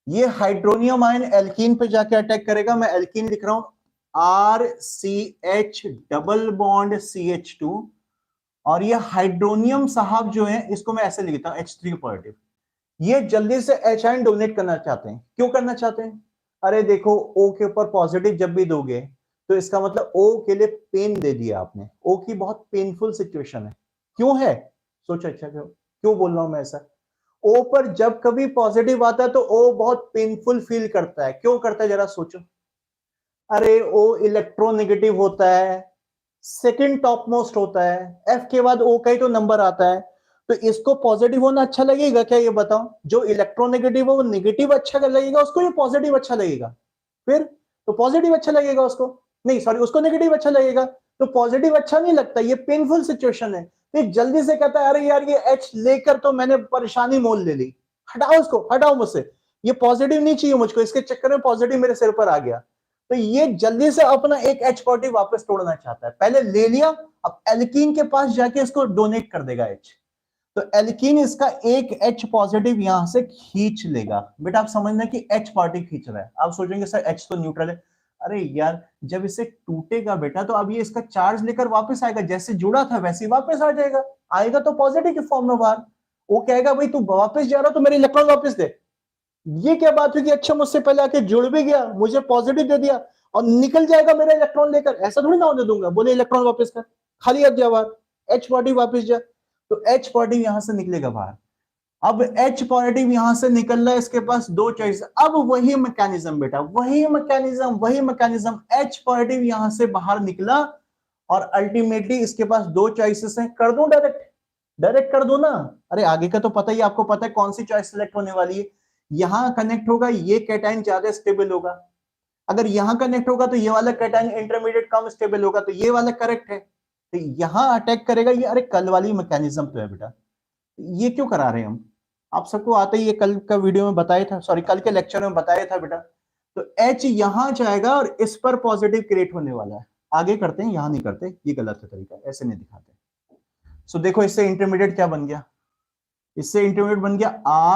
ये हाइड्रोनियम आयन एल्कीन पे जाके अटैक करेगा, मैं एल्कीन लिख रहा हूं RCH डबल बॉन्ड CH2, और ये हाइड्रोनियम साहब जो है इसको मैं ऐसे लिखता हूं H3 पॉजिटिव। ये जल्दी से H आयन डोनेट करना चाहते हैं, क्यों करना चाहते हैं, अरे देखो O के ऊपर पॉजिटिव जब भी दोगे तो इसका मतलब O के लिए पेन दे दिया आपने, O की बहुत पेनफुल सिचुएशन है, क्यों है, सोचो अच्छा क्यों क्यों बोल रहा हूं मैं ऐसा। O पर जब कभी पॉजिटिव आता है तो O बहुत पेनफुल फील करता है, क्यों करता है जरा सोचो, अरे O इलेक्ट्रोनेगेटिव होता है, सेकंड टॉप मोस्ट होता है, F के बाद O का ही तो नंबर आता है, तो इसको पॉजिटिव होना अच्छा लगेगा क्या, ये बताओ, जो इलेक्ट्रोनेगेटिव है वो नेगेटिव अच्छा लगेगा उसको, ये पॉजिटिव अच्छा लगेगा, फिर तो पॉजिटिव अच्छा लगेगा उसको, नहीं सॉरी उसको नेगेटिव अच्छा लगेगा, तो पॉजिटिव अच्छा नहीं लगता, ये पेनफुल सिचुएशन है, तो जल्दी से कहता है अरे यार ये H लेकर तो मैंने परेशानी मोल ले ली, हटाओ उसको, हटाओ मुझसे, ये पॉजिटिव नहीं चाहिए मुझको, इसके चक्कर में पॉजिटिव मेरे सिर पर आ गया, तो ये जल्दी से अपना एक H पॉजिटिव वापस तोड़ना चाहता है, पहले ले लिया, अब एल्कीन के पास जाके इसको डोनेट कर देगा H, तो एल्कीन इसका एक H पॉजिटिव यहां से खींच लेगा। बेटा आप समझना कि H पॉजिटिव खींच रहा है, आप सोचेंगे सर H तो न्यूट्रल है, अरे यार जब इसे टूटेगा बेटा तो अब ये इसका चार्ज लेकर वापस आएगा, जैसे जुड़ा था वैसे ही वापस आ जाएगा, आएगा तो पॉजिटिव के फॉर्म में बाहर, वो कहेगा भाई तू वापस जा रहा तो मेरे इलेक्ट्रॉन वापस दे, ये क्या बात हुई कि अच्छा मुझसे पहले आके जुड़ भी गया, मुझे पॉजिटिव दे दिया और निकल जाएगा मेरा इलेक्ट्रॉन लेकर, ऐसा थोड़ी ना होने दूंगा, बोले इलेक्ट्रॉन वापस कर, खाली हाथ जा बाहर, H पॉजिटिव वापस जा, तो H पॉजिटिव यहां से निकलेगा बाहर। अब H पॉजिटिव यहां से निकल रहा है, इसके पास दो चॉइस, अब वही मैकेनिज्म बेटा, वही मैकेनिज्म, H पॉजिटिव यहां से बाहर निकला और अल्टीमेटली इसके पास दो चॉइसेस हैं, कर दूं डायरेक्ट, डायरेक्ट कर दो ना, अरे आगे का तो पता ही, आपको पता है कौन सी चॉइस सिलेक्ट होने वाली है, यहां कनेक्ट होगा, ये कैटायन ज्यादा स्टेबल होगा, अगर यहां कनेक्ट होगा तो ये वाला कैटायन इंटरमीडिएट कम स्टेबल होगा, तो ये वाला करेक्ट है, तो यहां अटैक करेगा ये। अरे कल वाली मैकेनिज्म तो है बेटा, ये क्यों करा रहे हैं हम? आप सबको आता ही है, कल का वीडियो में बताया था, सॉरी कल के लेक्चर में बताया था बेटा। तो H यहां जाएगा और इस पर पॉजिटिव क्रिएट होने वाला है। आगे करते हैं, यहां नहीं करते, ये गलत है तरीका, ऐसे नहीं दिखाते। सो देखो इससे इंटरमीडिएट क्या बन गया, इससे इंटरमीडिएट बन गया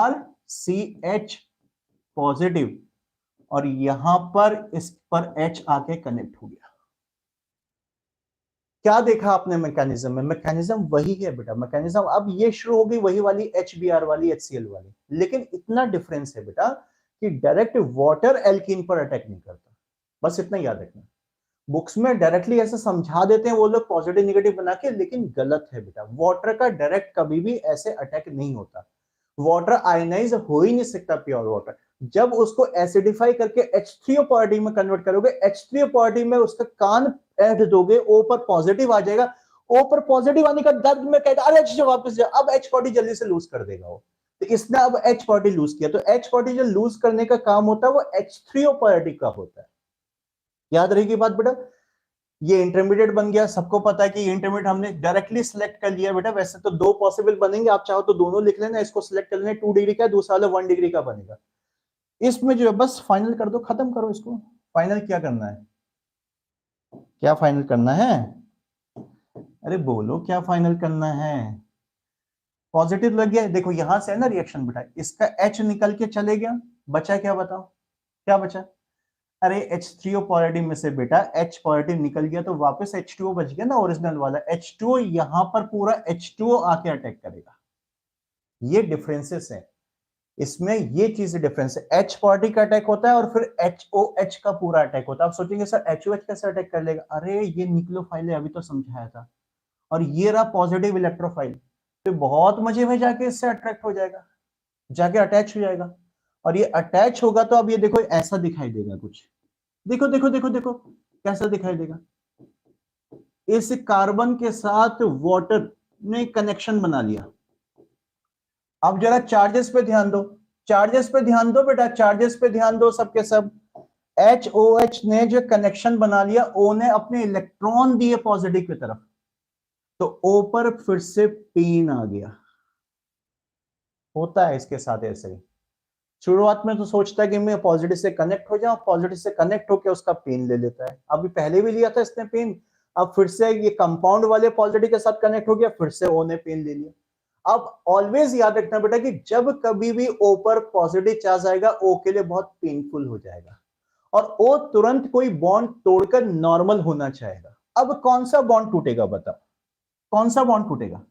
RCH पॉजिटिव, और यहां पर इस पर H आके कनेक्ट हो गया। क्या देखा आपने मैकेनिज्म में? मैकेनिज्म वही है बेटा, मैकेनिज्म अब ये शुरू हो गई वही वाली HBr वाली HCl वाली, लेकिन इतना डिफरेंस है बेटा कि डायरेक्ट वाटर एल्कीन पर अटैक नहीं करता। बस इतना याद रखना, बुक्स में डायरेक्टली ऐसे समझा देते हैं वो लोग पॉजिटिव निगेटिव बना के, लेकिन गलत है बेटा। वाटर का डायरेक्ट कभी भी ऐसे अटैक नहीं होता, वाटर आयनाइज हो ही नहीं सकता प्योर वाटर। जब उसको एसिडिफाई करके H3O पॉजिटिव में कन्वर्ट करोगे, H3O पॉजिटिव में उसका कान ऐड दोगे, O पर पॉजिटिव आ जाएगा। O पर पॉजिटिव आने का दर्द में कहता अरे H वापस जा, अब H पॉजिटिव जल्दी से लूज कर देगा वो। तो इसने अब H पॉजिटिव लूज किया, तो H पॉजिटिव जो लूज करने का काम होता है वो H3O पॉजिटिव का होता है। याद रहेगी बात बेटा। ये इंटरमीडिएट बन गया, सबको पता है कि ये इंटरमीडिएट हमने डायरेक्टली सिलेक्ट कर लिया बेटा। वैसे तो दो पॉसिबल बनेंगे, आप चाहो तो दोनों लिख लेना, इसको सिलेक्ट कर लेना, 2 डिग्री का, दूसरा वाला 1 डिग्री का बनेगा। इसमें जो है बस फाइनल कर दो, खत्म करो इसको। फाइनल क्या करना है, क्या फाइनल करना है? अरे बोलो क्या फाइनल करना है? पॉजिटिव लग गया, देखो यहां से है ना रिएक्शन बेटा, इसका H निकल के चले गया, बचा क्या बताओ, क्या बचा? अरे H3O पॉजिटिव में से बेटा H पॉजिटिव निकल गया, तो वापस H2O बच गया ना ओरिजिनल वाला। H2O यहां पर पूरा H2O आके अटैक करेगा। ये डिफरेंसेस है इसमें, ये चीज डिफरेंस है। H पॉजिटिव का अटैक होता है और फिर HOH का पूरा अटैक होता है। आप सोचेंगे सर HOH कैसे अटैक कर लेगा? अरे ये न्यूक्लियोफाइल है, अभी तो समझाया था, और ये रहा पॉजिटिव इलेक्ट्रोफाइल, तो बहुत मजे में जाके इससे अट्रैक्ट हो जाएगा, जाके अटैच हो जाएगा। और ये अटैच होगा तो अब ये देखो ऐसा दिखाई देगा कुछ, देखो देखो देखो देखो कैसा दिखाई देगा। इस कार्बन के साथ वाटर ने कनेक्शन बना लिया। अब जरा चार्जेस पे ध्यान दो, चार्जेस पे ध्यान दो बेटा, चार्जेस पे ध्यान दो सबके सब। HOH ने जो कनेक्शन बना लिया, O ने अपने इलेक्ट्रॉन दिए पॉजिटिव की तरफ, तो O पर फिर से पिन आ गया। होता है इसके साथ ऐसे ही, शुरुआत में तो सोचता है कि मैं पॉजिटिव से कनेक्ट हो जाऊं, पॉजिटिव से कनेक्ट होकर उसका पिन ले लेता है। अभी पहले भी लिया था इसने पिन, अब फिर से ये कंपाउंड वाले पॉजिटिव के साथ कनेक्ट हो गया, फिर से O ने पिन ले लिया। अब ऑलवेज याद रखना बेटा कि जब कभी भी O पर पॉजिटिव चार्ज आएगा, O के लिए बहुत पेनफुल हो जाएगा, और O तुरंत कोई बॉन्ड तोड़कर नॉर्मल होना चाहेगा। अब कौन सा बॉन्ड टूटेगा बताओ, कौन सा बॉन्ड टूटेगा?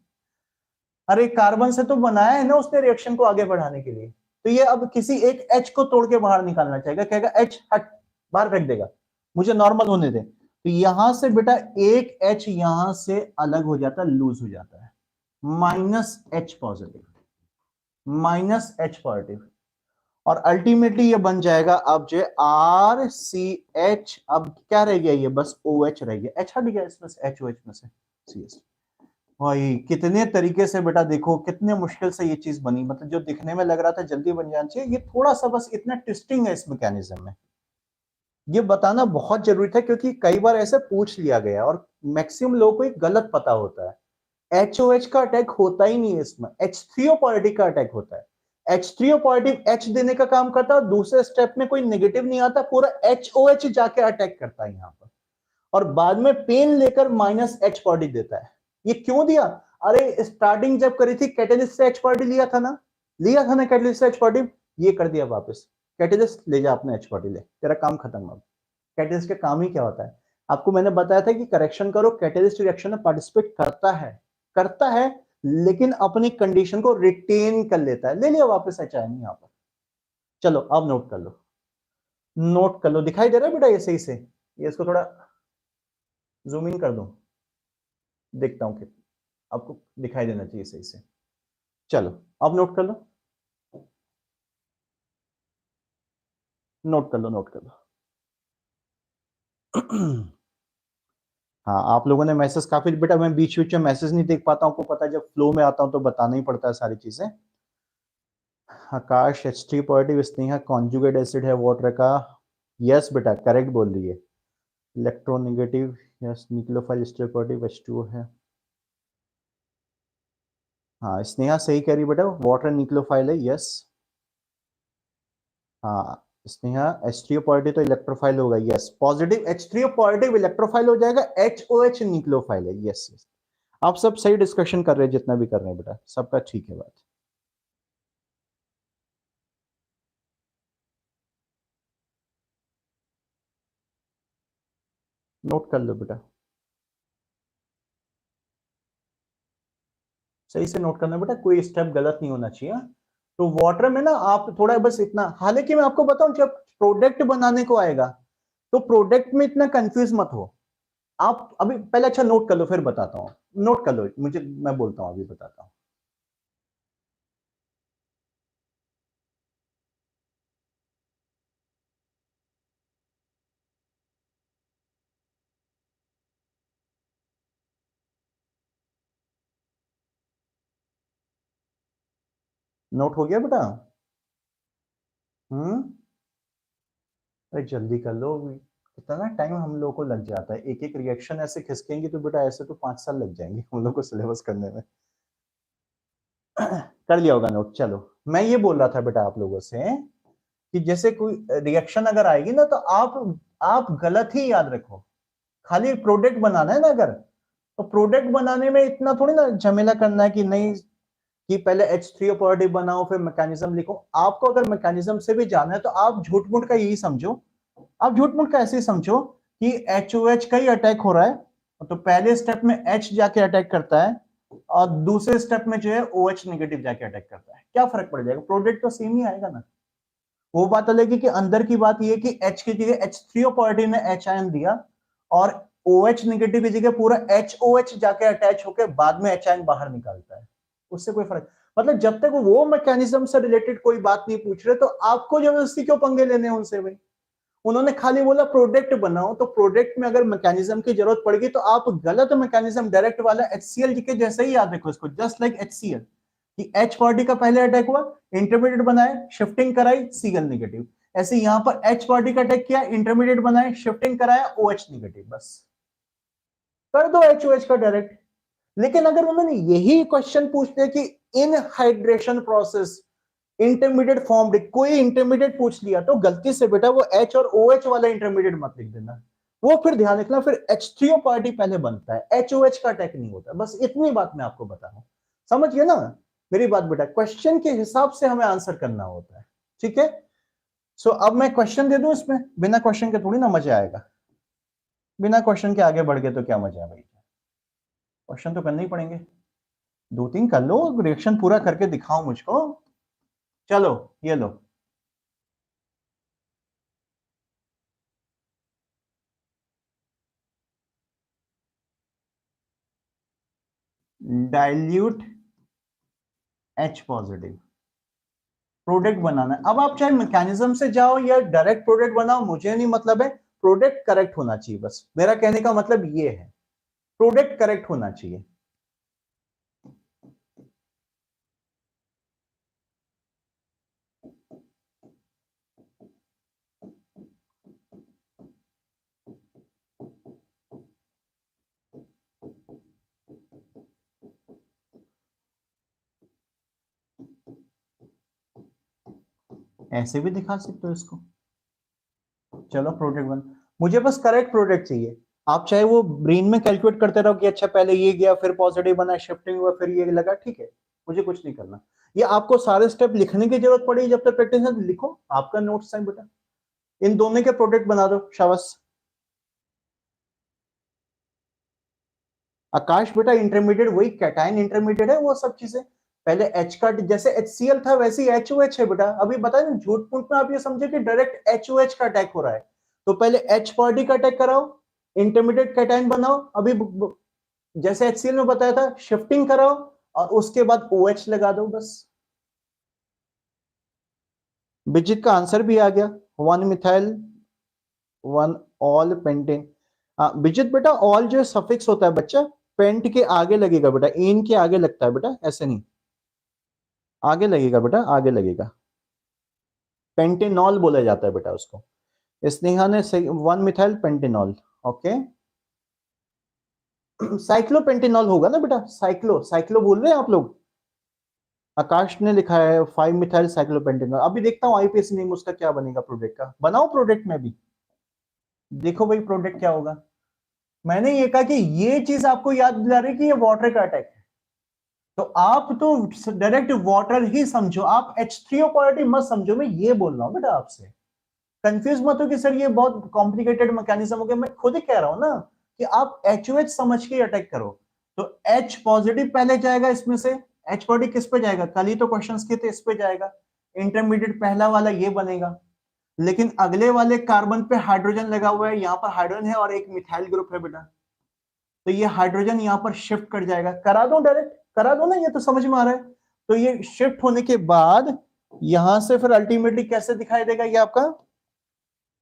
अरे कार्बन से तो बनाया है ना उसने रिएक्शन को आगे बढ़ाने के लिए, तो ये अब किसी एक H को तोड़ के बाहर निकालना चाहेगा, कहेगा H हट, बाहर फेंक देगा, मुझे नॉर्मल होने दे। तो यहां से बेटा एक H यहां से अलग हो जाता है, लूज हो जाता है, -H पॉजिटिव, -H पॉजिटिव, और अल्टीमेटली ये बन जाएगा अब जो RCH। अब क्या रह गया, ये बस OH रह गया, H हट गया इसमें से, HOH में से CS। भाई कितने तरीके से बेटा, देखो कितने मुश्किल से ये चीज बनी, मतलब जो दिखने में लग रहा था जल्दी बन जाना चाहिए, ये थोड़ा सा बस इतना ट्विस्टिंग है इस मैकेनिज्म में। ये बताना बहुत जरूरी था, क्योंकि कई बार ऐसे पूछ लिया गया और मैक्सिमम लोगों को एक गलत पता होता है। HOH का अटैक होता ही नहीं है इसमें, H3O पॉजिटिव का अटैक होता है। H3O पॉजिटिव H देने का काम करता है, दूसरे स्टेप में कोई नेगेटिव नहीं आता, पूरा HOH जाके अटैक करता है यहाँ पर, और बाद में पेन लेकर -H पॉजिटिव देता है। ये क्यों दिया? अरे स्टार्टिंग जब करी थी कैटेलिस्ट से H पॉजिटिव लिया था ना, लिया था ना कैटेलिस्ट से H पॉजिटिव, ये कर दिया वापस, कैटेलिस्ट ले जा अपने H पॉजिटिव ले, तेरा काम खत्म। अब कैटेलिस्ट का काम ही क्या होता है, आपको मैंने बताया था कि करेक्शन करो, कैटेलिस्ट रिएक्शन में पार्टिसिपेट करता है, लेकिन अपनी कंडीशन को रिटेन कर लेता है। ले लिया वापस H आयन यहां पर। चलो अब नोट कर लो, नोट कर लो, दिखाई दे रहा है बेटा ये सही से? ये इसको थोड़ा जूम इन कर दो, देखता हूं कि आपको दिखाई देना चाहिए सही से। चलो अब नोट कर लो, नोट कर लो, नोट कर लो। हाँ आप लोगों ने मैसेज काफी, बेटा मैं बीच बीच में मैसेज नहीं देख पाता हूं, आपको पता है जब फ्लो में आता हूं तो बताना ही पड़ता है सारी चीजें। आकाश H3 positive, Sneha conjugate acid है वाटर का, यस बेटा करेक्ट बोल रही है। इलेक्ट्रोनेगेटिव, यस न्यूक्लियोफाइल स्टेरोपॉजिटिव H2O है। हाँ स्नेहा सही कह रही बेटा, वाटर न्यूक्लियोफाइल है, यस। हाँ स्नेहा H3O पॉजिटिव तो इलेक्ट्रोफाइल होगा, yes. Positive H3O positive electrophile हो जाएगा, HOH न्यूक्लियोफाइल है, यस यस। आप सब सही डिस्कशन कर रहे हैं, जितना भी कर रहे हैं बेटा, सबका ठीक है बात। नोट कर लो बेटा, सही से नोट करना बेटा, कोई स्टेप गलत नहीं होना चाहिए। तो वाटर में ना आप थोड़ा बस इतना, हालांकि मैं आपको बताऊं जब प्रोडक्ट बनाने को आएगा तो प्रोडक्ट में इतना कंफ्यूज मत हो। आप अभी पहले अच्छा नोट कर लो, फिर बताता हूं। नोट कर लो, मुझे मैं बोलता हूं, अभी बताता हूं। नोट हो गया बेटा? हम्म। अरे जल्दी कर लो, कितना टाइम हम लोगों को लग जाता है, एक एक रिएक्शन ऐसे खिसकेंगे तो बेटा ऐसे तो 5 साल लग जाएंगे हम लोग को सिलेबस करने में। कर लिया होगा नोट, चलो। मैं ये बोल रहा था बेटा आप लोगों से कि जैसे कोई रिएक्शन अगर आएगी ना तो आप गलत ही याद रखो। खाली प्रोडक्ट बनाना है ना अगर, तो प्रोडक्ट बनाने में इतना थोड़ी ना झमेला करना है कि नहीं कि पहले H3O पॉजिटिव बनाओ फिर मैकेनिज्म लिखो। आपको अगर मैकेनिज्म से भी जाना है तो आप झूठ मूठ का यही समझो, आप झूठ मूठ का ऐसे ही समझो कि HOH का ही अटैक हो रहा है, तो पहले स्टेप में H जाके अटैक करता है और दूसरे स्टेप में जो है OH नेगेटिव जाके अटैक करता है। क्या फर्क पड़ जाएगा, प्रोडक्ट तो सेम ही आएगा ना। वो बात अलग है कि अंदर की बात ये कि H की जगह H3O पॉजिटिव ने H आयन दिया और OH नेगेटिव की जगह पूरा HOH जाके अटैच होकर बाद में H आयन बाहर निकालता है। उससे कोई फर्क, मतलब जब तक वो मैकेनिज्म से रिलेटेड कोई बात नहीं पूछ रहे तो आपको जबरदस्ती क्यों पंगे लेने हैं उनसे भाई। उन्होंने खाली बोला प्रोडक्ट बनाओ, तो प्रोडक्ट में अगर मैकेनिज्म की जरूरत पड़ेगी तो आप गलत मैकेनिज्म डायरेक्ट वाला HCl के जैसे ही याद रखो इसको, जस्ट लाइक HCl कि H पार्टी का पहले अटैक हुआ, इंटरमीडिएट बनाए, शिफ्टिंग कराई, Cl नेगेटिव। ऐसे यहां पर H पार्टी का अटैक किया, इंटरमीडिएट बनाए, शिफ्टिंग कराया, OH नेगेटिव, बस कर दो HOH का डायरेक्ट। लेकिन अगर उन्होंने यही क्वेश्चन पूछ लिया कि इन हाइड्रेशन प्रोसेस इंटरमीडिएट फॉर्म, कोई इंटरमीडिएट पूछ लिया तो गलती से बेटा वो H और OH वाला इंटरमीडिएट मत लिख देना। वो फिर ध्यान रखना, फिर H3O पार्टी पहले बनता है, HOH का अटैक नहीं होता। बस इतनी बात मैं आपको बता रहा हूं, समझ गए ना मेरी बात बेटा? क्वेश्चन के हिसाब से हमें आंसर करना होता है, ठीक है। सो अब मैं क्वेश्चन दे दूं इसमें, बिना क्वेश्चन के थोड़ी ना मजा आएगा। बिना क्वेश्चन के आगे बढ़ गए तो क्या मजा है भाई, क्वेश्चन तो करने ही पड़ेंगे। 2-3 कर लो, रिएक्शन पूरा करके दिखाओ मुझको। चलो ये लो, डाइल्यूट H पॉजिटिव प्रोडक्ट बनाना है। अब आप चाहे मैकेनिज्म से जाओ या डायरेक्ट प्रोडक्ट बनाओ, मुझे नहीं मतलब है, प्रोडक्ट करेक्ट होना चाहिए, बस मेरा कहने का मतलब ये है, प्रोडक्ट करेक्ट होना चाहिए। ऐसे भी दिखा सकते हो इसको। चलो प्रोडक्ट बन, मुझे बस करेक्ट प्रोडक्ट चाहिए। आप चाहे वो ब्रेन में कैलकुलेट करते रहो कि अच्छा पहले ये गया फिर पॉजिटिव बना, शिफ्टिंग हुआ फिर ये लगा, ठीक है, मुझे कुछ नहीं करना। ये आपको सारे स्टेप लिखने की जरूरत पड़ी जब तक प्रैक्टिस है, लिखो, आपका नोट्स है बेटा, इन दोनों के प्रोडक्ट बना दो, शाबाश। आकाश बेटा इंटरमीडिएट वही कैटायन इंटरमीडिएट है, वो सब चीजें पहले H का जैसे HCl था वैसे ही HOH है बेटा। अभी बताया ना, झूठ मूठ में आप ये समझे कि डायरेक्ट HOH का अटैक हो रहा है, तो पहले H पार्टी का अटैक कराओ, इंटरमीडिएट कैटायन बनाओ, अभी जैसे HCl में बताया था शिफ्टिंग कराओ और उसके बाद OH लगा दो, बस। विजित का आंसर भी आ गया, 1 मिथाइल 1 ऑल पेंटेन। विजित बेटा ऑल जो सफिक्स होता है बच्चा, पेंट के आगे लगेगा बेटा, इन के आगे लगता है बेटा, ऐसे नहीं, आगे लगेगा बेटा, आगे लगेगा। पेंटेनॉल बोला जाता है बेटा उसको। स्नेहा ने 1 मिथाइल पेंटेनॉल, ओके। साइक्लोपेंटेनॉल होगा ना बेटा, साइक्लो साइक्लो बोल रहे हैं आप लोग। आकाश ने लिखा है 5 मिथाइल साइक्लोपेंटेनॉल। अभी देखता हूँ आईपीएसी नेम उसका क्या बनेगा, प्रोडक्ट का। बनाओ प्रोडक्ट में भी, देखो भाई प्रोडक्ट क्या होगा। मैंने ये कहा कि ये चीज आपको याद दिला रही कि ये वाटर का अटैक है, तो आप तो डायरेक्ट वाटर ही समझो, आप H3O क्वालिटी मत समझो। मैं ये बोल रहा हूं बेटा आपसे, कंफ्यूज मत हो कि सर ये बहुत कॉम्प्लिकेटेड मैकेनिज्म हो गया। मैं खुद ही कह रहा हूं ना कि आप HOH समझ के अटैक करो। तो H पॉजिटिव पहले जाएगा इसमें से, H पॉजिटिव किस पे जाएगा, कल ही तो क्वेश्चंस किए थे, इस पे जाएगा। इंटरमीडिएट पहला वाला ये बनेगा, लेकिन अगले वाले कार्बन पे हाइड्रोजन लगा हुआ है, यहाँ पर हाइड्रोजन है और एक मिथाइल ग्रुप है बेटा, तो ये हाइड्रोजन यहाँ पर शिफ्ट कर जाएगा। करा दो डायरेक्ट, करा दो ना, ये तो समझ में आ रहा है। तो ये शिफ्ट होने के बाद यहां से फिर अल्टीमेटली कैसे दिखाई देगा ये आपका,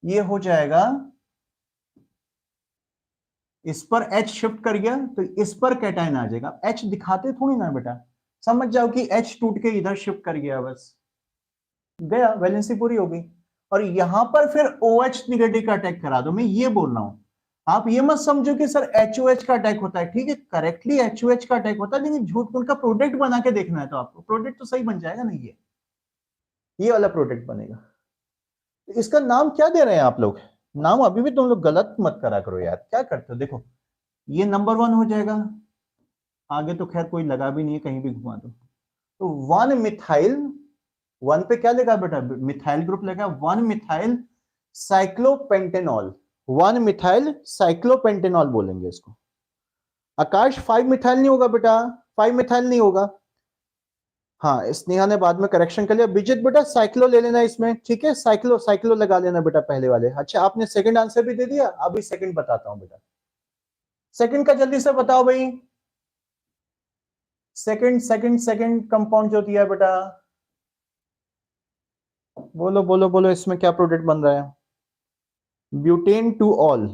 ये हो जाएगा, इस पर H शिफ्ट कर गया तो इस पर कैटायन आ जाएगा। H दिखाते थोड़ी ना बेटा, समझ जाओ कि H टूट के इधर शिफ्ट कर गया, बस गया, वैलेंसी पूरी हो गई। और यहां पर फिर OH निगेटिव का अटैक करा दो। मैं ये बोल रहा हूं, आप ये मत समझो कि सर HOH का अटैक होता है। ठीक है, करेक्टली HOH का अटैक होता है, लेकिन झूठ उनका प्रोडक्ट बना के देखना है, तो आपको प्रोडक्ट तो सही बन जाएगा ना, ये वाला प्रोडक्ट बनेगा। तो इसका नाम क्या दे रहे हैं आप लोग, नाम अभी भी तुम लोग गलत मत करा करो यार, क्या करते हो। देखो ये नंबर 1 हो जाएगा, आगे तो खैर कोई लगा भी नहीं है, कहीं भी घुमा दो। तो 1 मिथाइल, 1 पे क्या लगा बेटा, मिथाइल ग्रुप लगा, 1 मिथाइल साइक्लोपेंटेनॉल, 1 मिथाइल साइक्लोपेंटेनॉल बोलेंगे इसको। आकाश 5 मिथाइल नहीं होगा बेटा, 5 मिथाइल नहीं होगा। हाँ, स्नेहा ने बाद में करेक्शन कर लिया। विजित बेटा साइक्लो ले लेना इसमें, ठीक है, साइक्लो साइक्लो लगा लेना बेटा पहले वाले। अच्छा आपने सेकंड आंसर भी दे दिया, अभी सेकंड बताता हूं बेटा। सेकंड का जल्दी से बताओ भाई, सेकंड सेकंड सेकंड कंपाउंड जो दिया बेटा, बोलो बोलो बोलो, इसमें क्या प्रोडक्ट बन रहा है। ब्यूटेन टू ऑल,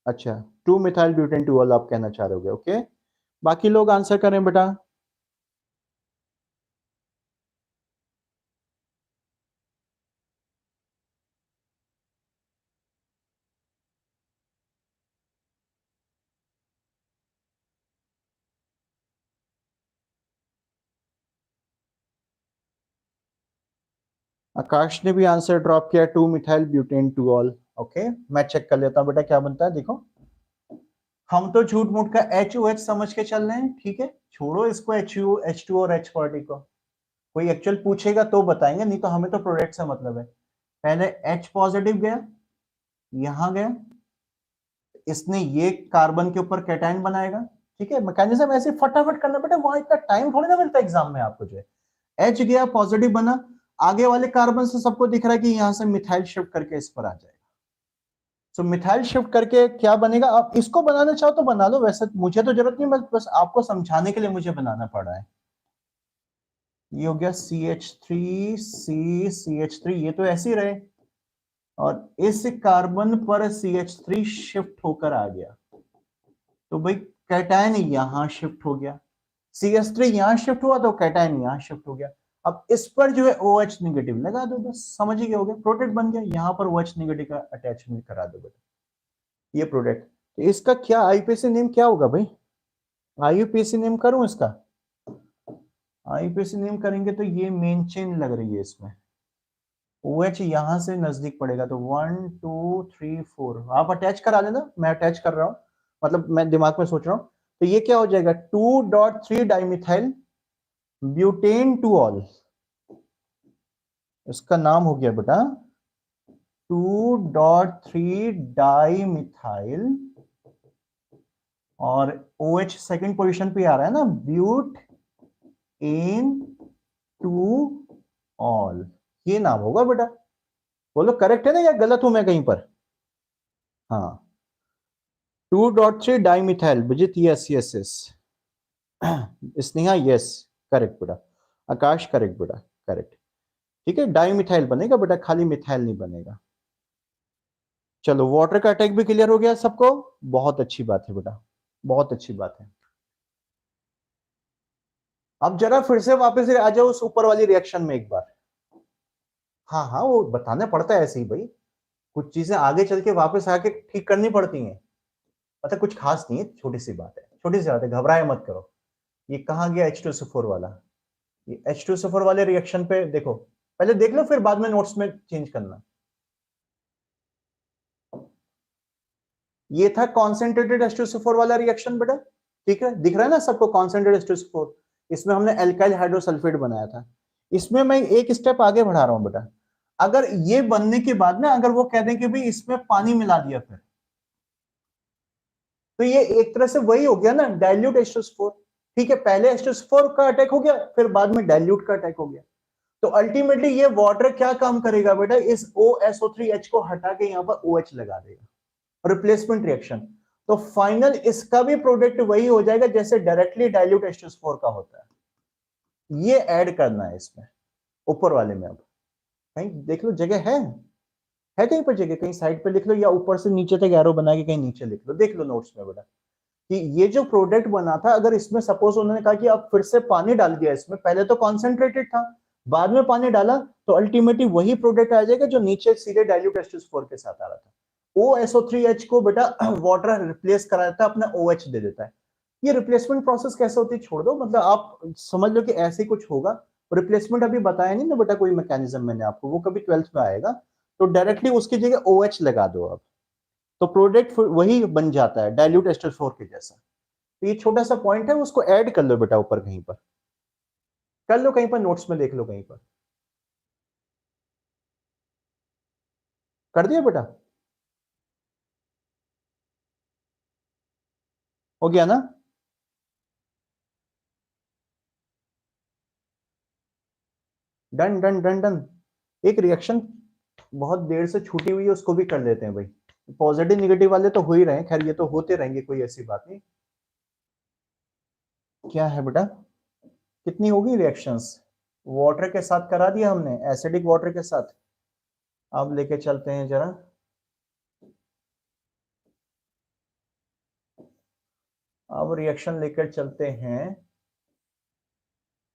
अच्छा 2 मिथाइल ब्यूटेन टू ऑल आप कहना चाह रहे हो, ओके। बाकी लोग आंसर करें बेटा। आकाश ने भी आंसर ड्रॉप किया, 2 methyl butane two all, okay. मैं चेक कर लेता हूं बेटा क्या बनता है, देखो। हम तो झूठ मूठ का HOH समझ के चल रहे हैं, ठीक है, छोड़ो इसको H2O और H पार्टी को। कोई एक्चुअल पूछेगा तो बताएंगे, नहीं तो हमें तो प्रोडक्ट से मतलब है। पहले H पॉजिटिव गया, यहां गया, इसने ये कार्बन के ऊपर कैटायन बनाएगा, ठीक है। मैकेनिज्म ऐसे फटाफट करना बेटा, वहां इतना टाइम थोड़ी ना मिलता एग्जाम में आपको। जो है H गया पॉजिटिव बना, आगे वाले कार्बन से सबको दिख रहा है कि यहां से मिथाइल शिफ्ट करके इस पर आ जाएगा। तो मिथाइल शिफ्ट करके क्या बनेगा, आप इसको बनाना चाहो तो बना लो, वैसे मुझे तो जरूरत नहीं, बस आपको समझाने के लिए मुझे बनाना पड़ा है। ये हो गया CH3 ये तो ऐसे ही रहे, और इस कार्बन पर CH3 शिफ्ट होकर आ गया, तो भाई कैटायन यहां शिफ्ट हो गया, CH3 यहां शिफ्ट हुआ तो कैटायन यहां शिफ्ट हो गया। अब इस पर जो है OH निगेटिव लगा दो, बस समझ ही गए, हो गया प्रोडक्ट बन गया। यहां पर OH निगेटिव का अटैचमेंट करा दो बेटा, ये प्रोडक्ट। तो इसका क्या आईपीसी नेम क्या होगा भाई, आईयूपीएसी नेम करूं इसका, आईयूपीएसी नेम करेंगे तो ये मेन चेन लग रही है इसमें, OH यहां से नजदीक पड़ेगा, तो 1 2 3 4 आप अटैच करा लेना, मैं अटैच कर रहा हूं, मतलब मैं दिमाग में सोच रहा हूं। तो ये क्या हो जाएगा, 2.3 डाइमिथाइल ब्यूटेन टू ऑल, इसका नाम हो गया बेटा 2.3 डाइमिथाइल, और OH सेकंड पोजीशन पे आ रहा है ना, ब्यूट एन टू ऑल, ये नाम होगा बेटा। बोलो करेक्ट है ना या गलत हूं मैं कहीं पर। हाँ 2.3 डाइमिथाइल, बुजित yes yes yes, Sneha yes, correct बेटा। आकाश करेक्ट बेटा, करेक्ट, ठीक है, डाइमिथाइल बनेगा बेटा, खाली मिथाइल नहीं बनेगा। चलो वाटर का अटैक भी क्लियर हो गया सबको, बहुत अच्छी बात है बेटा, बहुत अच्छी बात है। अब जरा फिर से वापस आ जाओ उस ऊपर वाली रिएक्शन में एक बार। हाँ हाँ वो बताना पड़ता है ऐसे ही भाई, कुछ चीजें आगे चल के वापस आके ठीक करनी पड़ती हैं, मतलब कुछ खास नहीं है, छोटी सी बात है, छोटी सी बात है, घबराए मत करो। ये कहाँ गया H2SO4 वाला? ये H2SO4 वाले रिएक्शन पे देखो, पहले देख लो फिर बाद में नोट्स में चेंज करना। ये था कॉन्सेंट्रेटेड H2SO4 वाला रिएक्शन बेटा, ठीक है, दिख रहा है ना सबको कॉन्सेंट्रेटेड H2SO4। इसमें हमने एल्काइल हाइड्रोसल्फेट बनाया था। इसमें मैं एक स्टेप आगे बढ़ा रहा हूं बेटा, अगर ये बनने के बाद ना अगर वो कह दें कि भाई इसमें पानी मिला दिया फिर, तो ये एक तरह से वही हो गया ना, डाइल्यूट H2SO4। ठीक है, पहले H2SO4 का अटैक हो गया, फिर बाद में डाइल्यूट का अटैक हो गया। तो अल्टीमेटली ये वाटर क्या काम करेगा बेटा, इस OSO3H को हटा के यहां पर OH लगा देगा, रिप्लेसमेंट रिएक्शन। तो फाइनल इसका भी प्रोडक्ट वही हो जाएगा जैसे डायरेक्टली डाइल्यूट H2SO4 का होता है। ये ऐड करना है इसमें ऊपर वाले में। अब कहीं देख लो जगह है कहीं पर जगह, कहीं साइड पे लिख लो या ऊपर से नीचे तक एरो बना के कहीं नीचे लिख लो, देख लो नोट्स में बेटा कि ये जो प्रोडक्ट बना था, अगर इसमें सपोज उन्होंने कहा कि अब फिर से पानी डाल दिया इसमें, पहले तो कॉन्सेंट्रेटेड था, बाद में पानी डाला, तो अल्टीमेटली वही प्रोडक्ट आ जाएगा जो नीचे सीधे डाइल्यूट H2SO4 के साथ आ रहा था। OSO3H को बेटा वाटर रिप्लेस करा देता है, अपना OH दे देता है। ये रिप्लेसमेंट प्रोसेस कैसे होती है छोड़ दो, मतलब आप समझ लो कि ऐसे ही कुछ होगा। रिप्लेसमेंट अभी बताया नहीं ना बेटा कोई मैकेनिज्म मैंने आपको, वो कभी 12th में आएगा। तो डायरेक्टली उसकी जगह OH लगा दो आप, तो प्रोडक्ट वही बन जाता है डाइल्यूट H2SO4 के जैसा। तो ये छोटा सा पॉइंट है, उसको ऐड कर लो बेटा ऊपर कहीं पर, कर लो कहीं पर, नोट्स में देख लो कहीं पर, कर दिया बेटा, हो गया ना? Done done done done. एक रिएक्शन बहुत देर से छूटी हुई है, उसको भी कर लेते हैं भाई। पॉजिटिव निगेटिव वाले तो हो ही रहे हैं, खैर ये तो होते रहेंगे, कोई ऐसी बात नहीं। क्या है बेटा, कितनी होगी रिएक्शंस? वाटर के साथ करा दिया हमने, एसिडिक वाटर के साथ। अब लेके चलते हैं जरा, अब रिएक्शन लेकर चलते हैं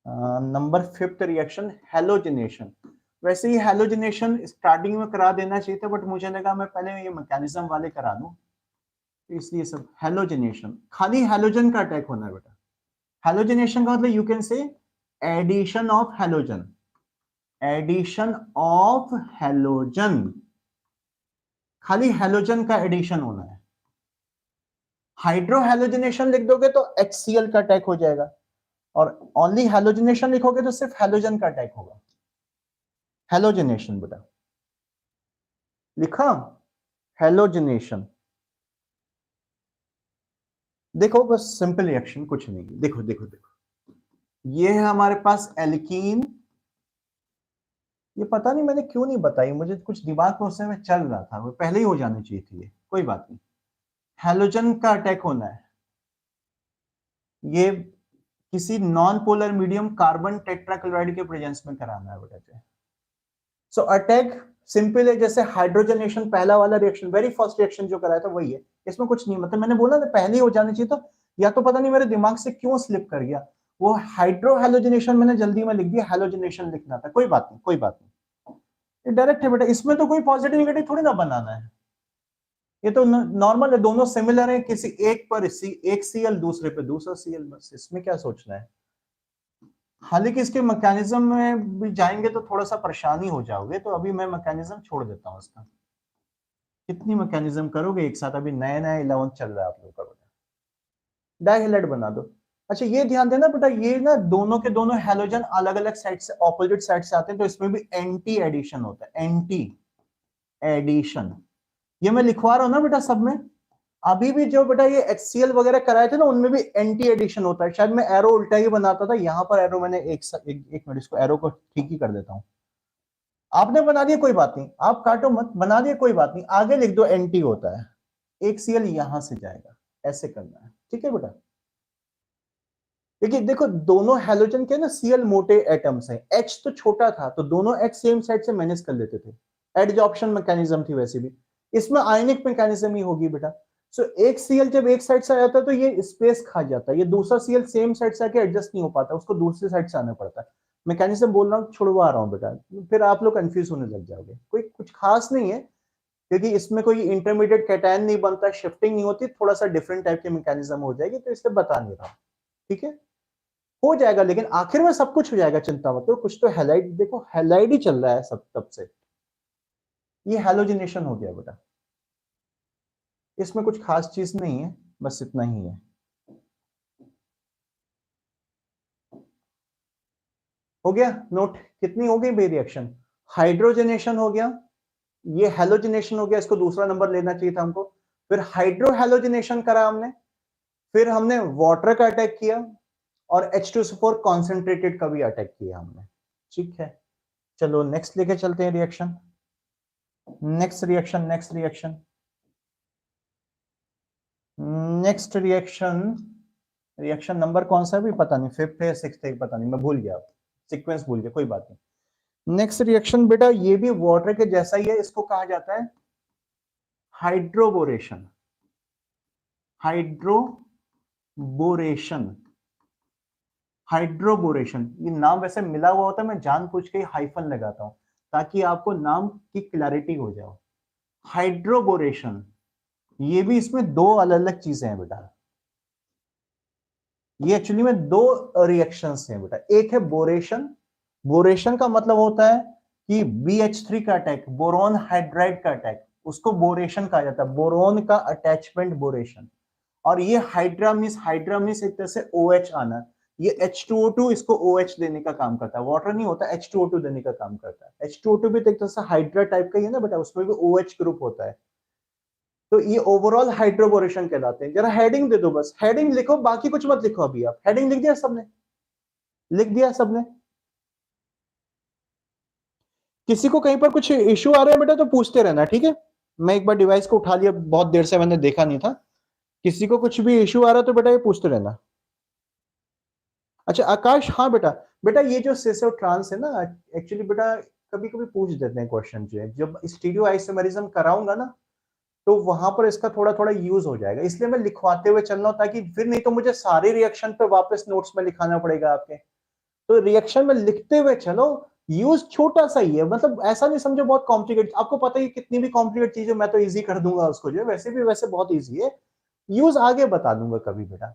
नंबर 5th रिएक्शन, हेलोजिनेशन। वैसे ही हेलोजिनेशन स्टार्टिंग में करा देना चाहिए था, बट मुझे लगा मैं पहले ये मैकेनिज्म वाले करा दूं, इसलिए सब। हेलोजिनेशन, खाली हेलोजन का अटैक होना है बेटा। हेलोजिनेशन का मतलब you can say addition of halogen, addition of halogen, खाली हेलोजन का एडिशन होना है। हाइड्रोहेलोजिनेशन लिख दोगे तो HCl का अटैक हो जाएगा, और ओनली हेलोजिनेशन लिखोगे तो सिर्फ हेलोजन का अटैक होगा। हेलोजिनेशन बेटा लिखा, हेलोजिनेशन। देखो बस सिंपल रिएक्शन, कुछ नहीं, देखो देखो देखो, ये है हमारे पास एल्कीन। ये पता नहीं मैंने क्यों नहीं बताई, मुझे कुछ दिमाग में उस समय चल रहा था, वो पहले ही हो जानी चाहिए थी, ये कोई बात नहीं। हेलोजन का अटैक होना है, ये किसी non polar medium carbon tetrachloride के प्रेजेंस में कराना है बेटा। सो अटैक सिंपल है, जैसे हाइड्रोजनेशन पहला वाला रिएक्शन, वेरी फर्स्ट रिएक्शन जो कराया था वही है, इसमें कुछ नहीं, मतलब मैंने बोला ना पहले ही हो जाना चाहिए था, या तो पता नहीं मेरे दिमाग से क्यों स्लिप कर गया, वो हाइड्रोहेलोजिनेशन मैंने जल्दी में लिख दिया, हेलोजिनेशन लिखना था, कोई बात नहीं कोई बात नहीं, ये डायरेक्ट है बेटा, इसमें तो कोई पॉजिटिव नेगेटिव थोड़ी ना बनाना है, ये तो नॉर्मल है, दोनों सिमिलर है, किसी एक पर एक Cl दूसरे पे दूसरा Cl, बस इसमें क्या सोचना है। हालांकि इसके मैकेनिज्म में भी जाएंगे तो थोड़ा सा परेशानी हो जाओगे, तो अभी मैं मैकेनिज्म छोड़ देता हूँ इसका, कितनी मैकेनिज्म करोगे एक साथ, अभी नया नया 11th चल रहा है आप लोग का, डाइहेलाइड बना दो। अच्छा ये ध्यान देना बेटा, ये ना दोनों के दोनों हेलोजन अलग अलग साइड से, ऑपोजिट साइड से आते हैं, तो इसमें भी एंटी एडिशन होता है, एंटी एडिशन। ये मैं लिखवा रहा हूं ना बेटा सब में, अभी भी जो बेटा ये HCl वगैरह कराए थे ना, उनमें भी एंटी एडिशन होता है। शायद मैं एरो उल्टा ही बनाता था, यहाँ पर एरो मैंने एक मिनट, इसको एरो को ठीक ही कर देता हूँ। आपने बना दिया कोई बात नहीं, आप काटो मत, बना दिया कोई बात नहीं, आगे लिख दो एंटी होता है, एक Cl यहां से जाएगा, ऐसे करना है, ठीक है बेटा। देखिए देखो दोनों हेलोजन के ना Cl मोटे एटम्स हैं, H तो छोटा था, तो दोनों H सेम साइड से मैनेज कर लेते थे, एडजॉर्प्शन मैकेनिज्म थी वैसे भी, इसमें आयनिक मैकेनिज्म ही होगी बेटा। सो एक Cl जब एक साइड से आ जाता है तो ये स्पेस खा जाता है, ये दूसरा Cl सेम साइड से आके एडजस्ट नहीं हो पाता, उसको दूसरी साइड से आना पड़ता है। मैकेनिज्म बोल रहा हूँ, छुड़वा रहा हूँ बेटा, फिर आप लोग कंफ्यूज होने लग जाओगे, कोई कुछ खास नहीं है, क्योंकि इसमें कोई इंटरमीडिएट कैटायन नहीं बनता, शिफ्टिंग नहीं होती, थोड़ा सा डिफरेंट टाइप की मैकेनिज्म हो जाएगी, तो इसलिए बता नहीं रहा। ठीक है, हो जाएगा, लेकिन आखिर में सब कुछ हो जाएगा, चिंता मत करो। कुछ तो हैलाइड, देखो हैलाइड ही चल रहा है सब तब से, ये हैलोजिनेशन हो गया बेटा, इसमें कुछ खास चीज नहीं है, बस इतना ही है। हो गया नोट, कितनी हो गई बे रिएक्शन? हाइड्रोजनेशन हो गया, ये हेलोजिनेशन हो गया, इसको दूसरा नंबर लेना चाहिए था हमको। फिर हाइड्रो हेलोजिनेशन करा हमने, फिर हमने वाटर का अटैक किया, और H2SO4 कॉन्सेंट्रेटेड का भी अटैक किया हमने। ठीक है, चलो नेक्स्ट लेके चलते हैं reaction. Next reaction, next reaction, next reaction, reaction number कौन सा है भी पता नहीं, फिफ्थ है सिक्स्थ है पता नहीं, मैं भूल गया, सीक्वेंस भूल गया, कोई बात नहीं। नेक्स्ट रिएक्शन बेटा ये भी वाटर के जैसा ही है, इसको कहा जाता है हाइड्रोबोरेशन। हाइड्रोबोरेशन, हाइड्रोबोरेशन, ये नाम वैसे मिला हुआ होता है, मैं जानबूझ के हाइफन लगाता हूं ताकि आपको नाम की क्लैरिटी हो जाए। हाइड्रोबोरेशन, ये भी इसमें दो अलग अलग चीजें हैं बेटा, ये एक्चुअली में दो रिएक्शंस हैं बेटा। एक है बोरेशन, बोरेशन का मतलब होता है कि BH3 का अटैक, बोरोन हाइड्राइड का अटैक, उसको बोरेशन कहा जाता है, बोरोन का अटैचमेंट बोरेशन। और ये हाइड्रा मींस एक तरह से OH आना, ये H2O2 इसको OH देने का काम करता है, वाटर नहीं होता, H2O2 देने का काम करता है। H2O2 भी तो एक तरह से हाइड्रा टाइप का ही है ना बेटा, उसमें भी OH ग्रुप होता है, तो ये ओवरऑल हाइड्रोबोरेशन कहलाते हैं। जरा हेडिंग दे दो, बस हेडिंग लिखो, बाकी कुछ मत लिखो अभी, आप हेडिंग लिख दिया सबने? लिख दिया सबने? किसी को कहीं पर कुछ इश्यू आ रहा है बेटा तो पूछते रहना, ठीक है? मैं एक बार डिवाइस को उठा लिया, बहुत देर से मैंने देखा नहीं था, किसी को कुछ भी इश्यू आ रहा है तो बेटा ये पूछते रहना। अच्छा आकाश, हाँ बेटा, बेटा ये जो सिस और ट्रांस है ना, एक्चुअली बेटा कभी कभी पूछ देते हैं क्वेश्चन, जो है जब स्टीरियो आइसोमेरिज्म कराऊंगा ना, तो वहां पर इसका थोड़ा थोड़ा यूज हो जाएगा, इसलिए मैं लिखवाते हुए चल रहा हूं, ताकि फिर नहीं तो मुझे सारे रिएक्शन पे वापस नोट्स में लिखाना पड़ेगा आपके। तो रिएक्शन में लिखते हुए चलो, यूज छोटा सा ही है, मतलब ऐसा नहीं समझो बहुत कॉम्प्लिकेट, आपको पता है कितनी भी कॉम्प्लिकेट चीज है मैं तो इजी कर दूंगा उसको, जो है वैसे भी वैसे बहुत इजी है, यूज आगे बता दूंगा कभी बेटा।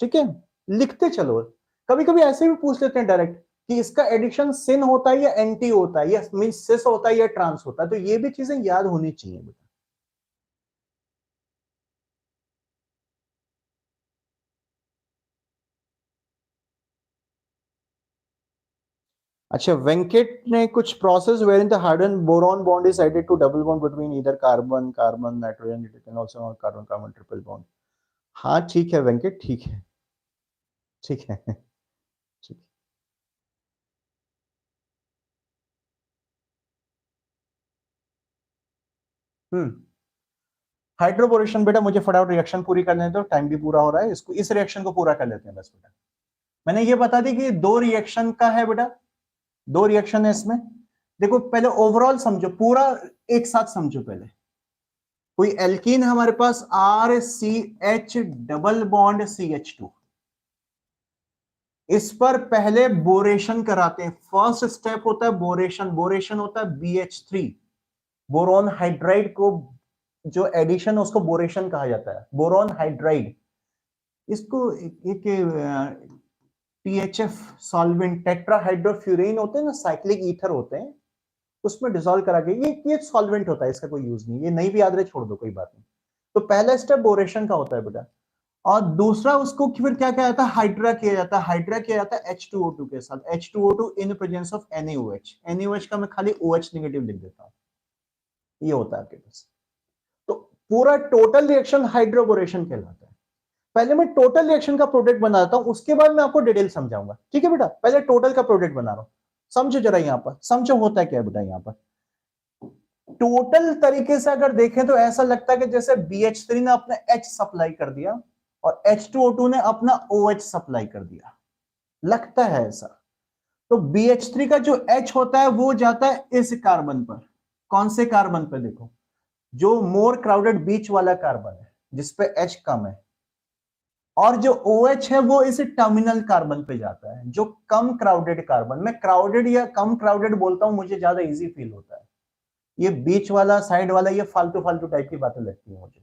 ठीक है, लिखते चलो। कभी कभी ऐसे भी पूछ लेते हैं डायरेक्ट कि इसका एडिशन सिन होता है या एंटी होता है, या मीन सिस होता है या ट्रांस होता है, तो ये भी चीजें याद होनी चाहिए बेटा। अच्छा, वेंकट ने कुछ process where in the hydrogen boron bond is added to double bond between either carbon carbon nitrogen, it can also carbon carbon triple bond. हाँ ठीक है वेंकट, ठीक है, ठीक है, ठीक। हाइड्रोबोरेशन बेटा मुझे फटाफट रिएक्शन पूरी करने दो, टाइम भी पूरा हो रहा है, इसको इस रिएक्शन को पूरा कर लेते हैं बस बेटा। मैंने ये बता दी कि दो रिएक्शन का है बेटा, दो रिएक्शन है इसमें। देखो पहले ओवरऑल समझो, पूरा एक साथ समझो पहले। कोई एल्कीन है हमारे पास, RCH डबल बॉन्ड CH2, इस पर पहले बोरेशन कराते हैं, फर्स्ट स्टेप होता है बोरेशन, बोरेशन होता है BH3, बोरोन हाइड्राइड को जो एडिशन है उसको बोरेशन कहा जाता है, बोरोन हाइड्राइड। इसको एक THF सॉल्वेंट, टेट्राहाइड्रोफ्यूरेन होते हैं ना, साइक्लिक ईथर होते हैं, उसमें डिसॉल्व करा के, ये सॉल्वेंट होता है, इसका कोई यूज नहीं, ये नहीं भी याद रहे छोड़ दो, कोई बात नहीं। तो पहला स्टेप बोरेशन का होता है बेटा, और दूसरा उसको फिर क्या किया जाता है, हाइड्रा किया जाता है, हाइड्रा किया जाता है H2O2 के साथ, H2O2 in presence of NaOH, NaOH का मैं खाली OH नेगेटिव लिख देता हूं, ये होता है आपके पास। तो पूरा टोटल रिएक्शन हाइड्रोबोरेशन कहलाता है। पहले मैं टोटल रिएक्शन का प्रोडक्ट बनाता हूं, उसके बाद मैं आपको डिटेल समझाऊंगा, ठीक है बेटा? पहले टोटल का प्रोडक्ट बना रहा हूं, समझो जरा, यहां पर समझो होता है क्या है बेटा। यहां पर टोटल तरीके से अगर देखें तो ऐसा लगता है कि जैसे BH3 ने अपना H सप्लाई कर दिया और H2O2 ने अपना OH सप्लाई कर दिया, लगता है ऐसा। तो BH3 का जो H होता है वो जाता है इस कार्बन पर, कौन से कार्बन पर? देखो जो मोर क्राउडेड बीच वाला कार्बन है जिसपे H कम है, और जो OH है वो इस टर्मिनल कार्बन पे जाता है, जो कम क्राउडेड कार्बन। मैं क्राउडेड या कम क्राउडेड बोलता हूं, मुझे ज्यादा इजी फील होता है। ये बीच वाला साइड वाला ये फालतू फालतू टाइप की बातें लगती है मुझे।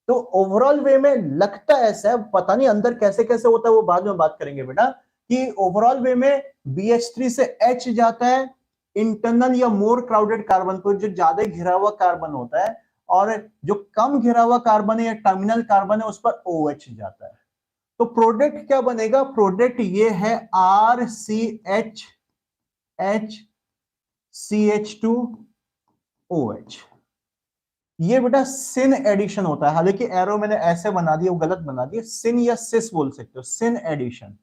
तो ओवरऑल वे में लगता ऐसा है, पता नहीं अंदर कैसे कैसे होता है, वो बाद में बात करेंगे बेटा, कि ओवरऑल वे में BH3 से H जाता है इंटरनल या मोर क्राउडेड कार्बन को, जो ज्यादा घिरा हुआ कार्बन होता है, और जो कम घिरा हुआ कार्बन है या टर्मिनल कार्बन है उस पर OH जाता है। तो प्रोडक्ट क्या बनेगा? प्रोडक्ट ये है RCH HCH2OH। ये बेटा सिन एडिशन होता है, हालांकि एरो मैंने ऐसे बना दिया, वो गलत बना दिया, सिन या सिस बोल सकते हो, सिन एडिशन।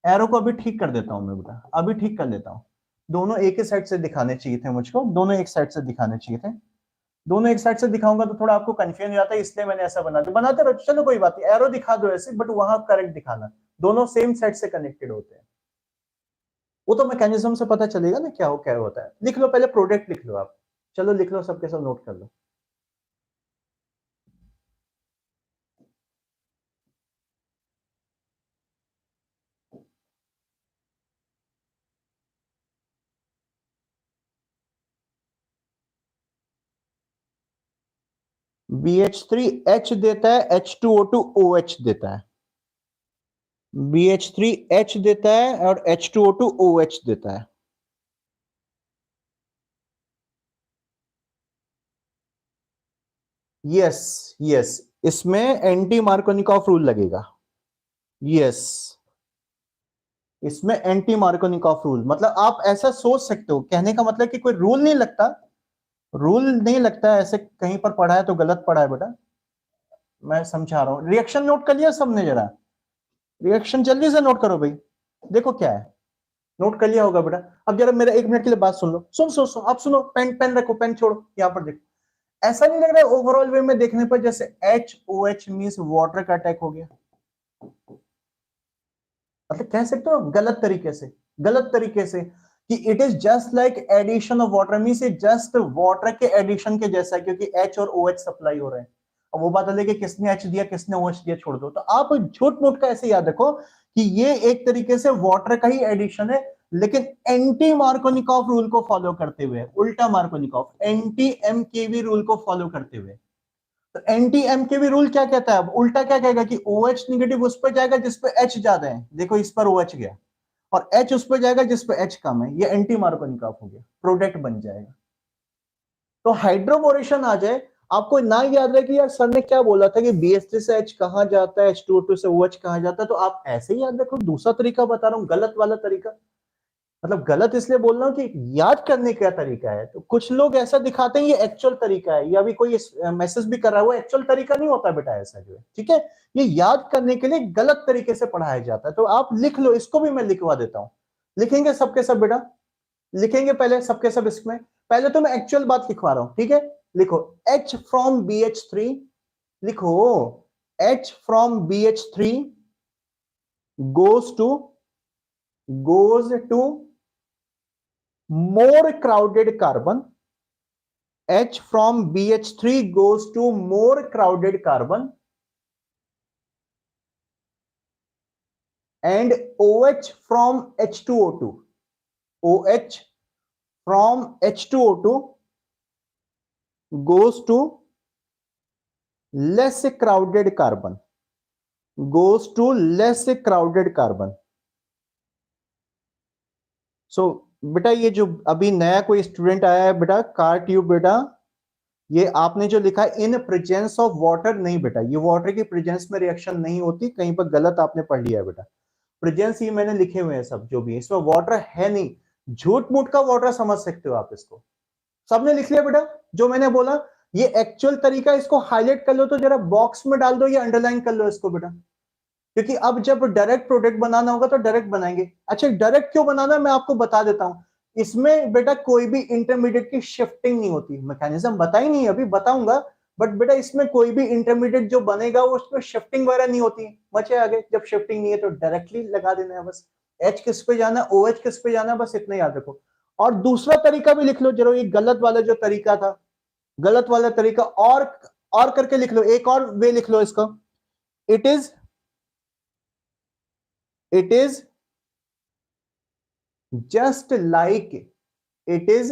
एरो को अभी ठीक कर देता हूं मैं बेटा, अभी ठीक कर देता हूं। दोनों एक ही साइड से दिखाने चाहिए थे मुझको, दोनों एक साइड से दिखाने चाहिए थे। दोनों एक साइड से दिखाऊंगा तो थोड़ा आपको कंफ्यूजन हो जाता है, इसलिए मैंने ऐसा बना दिया। बनाते रहो, चलो कोई बात नहीं, एरो दिखा दो ऐसे, बट वहां करेक्ट दिखाना, दोनों सेम साइड से कनेक्टेड होते हैं। वो तो मैकेनिज्म से पता चलेगा ना क्या होता है। लिख लो पहले, प्रोडक्ट लिख लो आप, चलो लिख लो, सबके सब नोट कर लो। BH3H देता है, H2O2OH देता है। BH3H देता है और H2O2OH देता है। यस यस, इसमें एंटी मार्कोनिकॉफ रूल लगेगा। यस, इसमें एंटी मार्कोनिकॉफ रूल, मतलब आप ऐसा सोच सकते हो, कहने का मतलब कि कोई रूल नहीं लगता, रूल नहीं लगता ऐसे, कहीं पर पढ़ा है तो गलत पढ़ा है बेटा, मैं समझा रहा हूं। रिएक्शन नोट कर लिया सबने? जरा रिएक्शन जल्दी से नोट करो भाई, देखो क्या है, नोट कर लिया होगा बेटा। अब जरा मेरा 1 मिनट के लिए बात सुन लो, सुन आप सुनो, पेन पेन रखो, पेन छोड़ो, यहां पर देखो। ऐसा नहीं लग रहा है ओवरऑल वे में देखने पर जैसे HOH मींस वाटर का अटैक हो गया? मतलब कह सकते हो गलत तरीके से, गलत तरीके से, कि it is just like addition of water, means it just water के एडिशन के जैसा है, क्योंकि H और OH सप्लाई हो रहे हैं। अब वो बात अलग है कि किसने H दिया किसने OH दिया, छोड़ दो। तो आप झूठ मूठ का ऐसे याद रखो कि ये एक तरीके से वाटर का ही एडिशन है, लेकिन एंटी मार्कोनिकॉफ रूल को फॉलो करते हुए, उल्टा मार्कोनिकॉफ एंटी MKV रूल को फॉलो करते हुए। तो एंटी MKV रूल क्या कहता है? अब उल्टा क्या कहेगा कि OH निगेटिव उस पर जाएगा जिस पे H ज्यादा है, देखो इस पर OH गया, और H उस पर जाएगा जिस पे H कम है, ये एंटी मार्कोनिकॉफ हो गया, प्रोडक्ट बन जाएगा। तो हाइड्रोबोरेशन आ जाए, आपको ना याद रहे कि यार सर ने क्या बोला था कि BH3 से H कहां जाता है, H2O2 से OH कहां जाता है, तो आप ऐसे ही याद रखो। दूसरा तरीका बता रहा हूं, गलत वाला तरीका, मतलब गलत इसलिए बोल रहा हूं कि याद करने का तरीका है। तो कुछ लोग ऐसा दिखाते हैं ये एक्चुअल तरीका है, या भी कोई मैसेज भी कर रहा है, वो एक्चुअल तरीका नहीं होता बेटा, ऐसा जो है, ठीक है, ये याद करने के लिए गलत तरीके से पढ़ाया जाता है। तो आप लिख लो, इसको भी मैं लिखवा देता हूं, लिखेंगे सबके सब बेटा, लिखेंगे पहले सबके सब इसमें। पहले तो मैं एक्चुअल बात लिखवा रहा हूं, ठीक है, लिखो H फ्रॉम BH3, लिखो H from BH3 goes to more crowded carbon. H from BH3 goes to more crowded carbon, and OH from H2O2. OH from H2O2 goes to less crowded carbon. Goes to less crowded carbon. So बेटा ये जो अभी नया कोई student आया है बेटा, car tube बेटा, ये आपने जो लिखा है इन प्रेजेंस ऑफ वाटर, नहीं बेटा, ये वाटर की प्रेजेंस में रिएक्शन नहीं होती, कहीं पर गलत आपने पढ़ लिया है बेटा। प्रेजेंस ये मैंने लिखे हुए हैं सब, जो भी है इसमें वाटर है नहीं, झूठ मूठ का वाटर समझ सकते हो आप इसको। सबने लिख लिया बेटा जो मैंने बोला? ये एक्चुअल तरीका, इसको हाईलाइट कर लो, तो जरा बॉक्स में डाल दो या अंडरलाइन कर लो इसको बेटा, क्योंकि अब जब डायरेक्ट प्रोडक्ट बनाना होगा तो डायरेक्ट बनाएंगे। अच्छा, डायरेक्ट क्यों बनाना है मैं आपको बता देता हूं। इसमें बेटा कोई भी इंटरमीडिएट की शिफ्टिंग नहीं होती, मैकेनिज्म बता ही नहीं, अभी बताऊंगा, बट बेटा इसमें कोई भी इंटरमीडिएट जो बनेगा वो उसमें शिफ्टिंग वगैरह नहीं होती। बचे आगे, जब शिफ्टिंग नहीं है तो डायरेक्टली लगा देना है बस, H किस पे जाना है, OH किस पे जाना है, बस इतना याद रखो। और दूसरा तरीका भी लिख लो जरूर, ये गलत वाला जो तरीका था, गलत वाला तरीका, और करके लिख लो, एक और वे लिख लो इसको। It is it is just like it is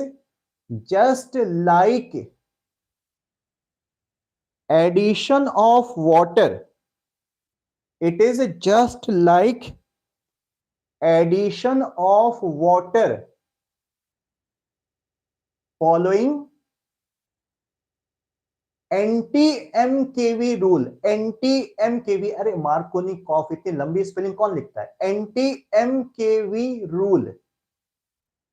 just like addition of water, it is just like addition of water following anti M KV rule. Anti M KV, अरे मार्कोनिकॉफ, इतनी लंबी स्पेलिंग कौन लिखता है? एंटी एम केवी रूल,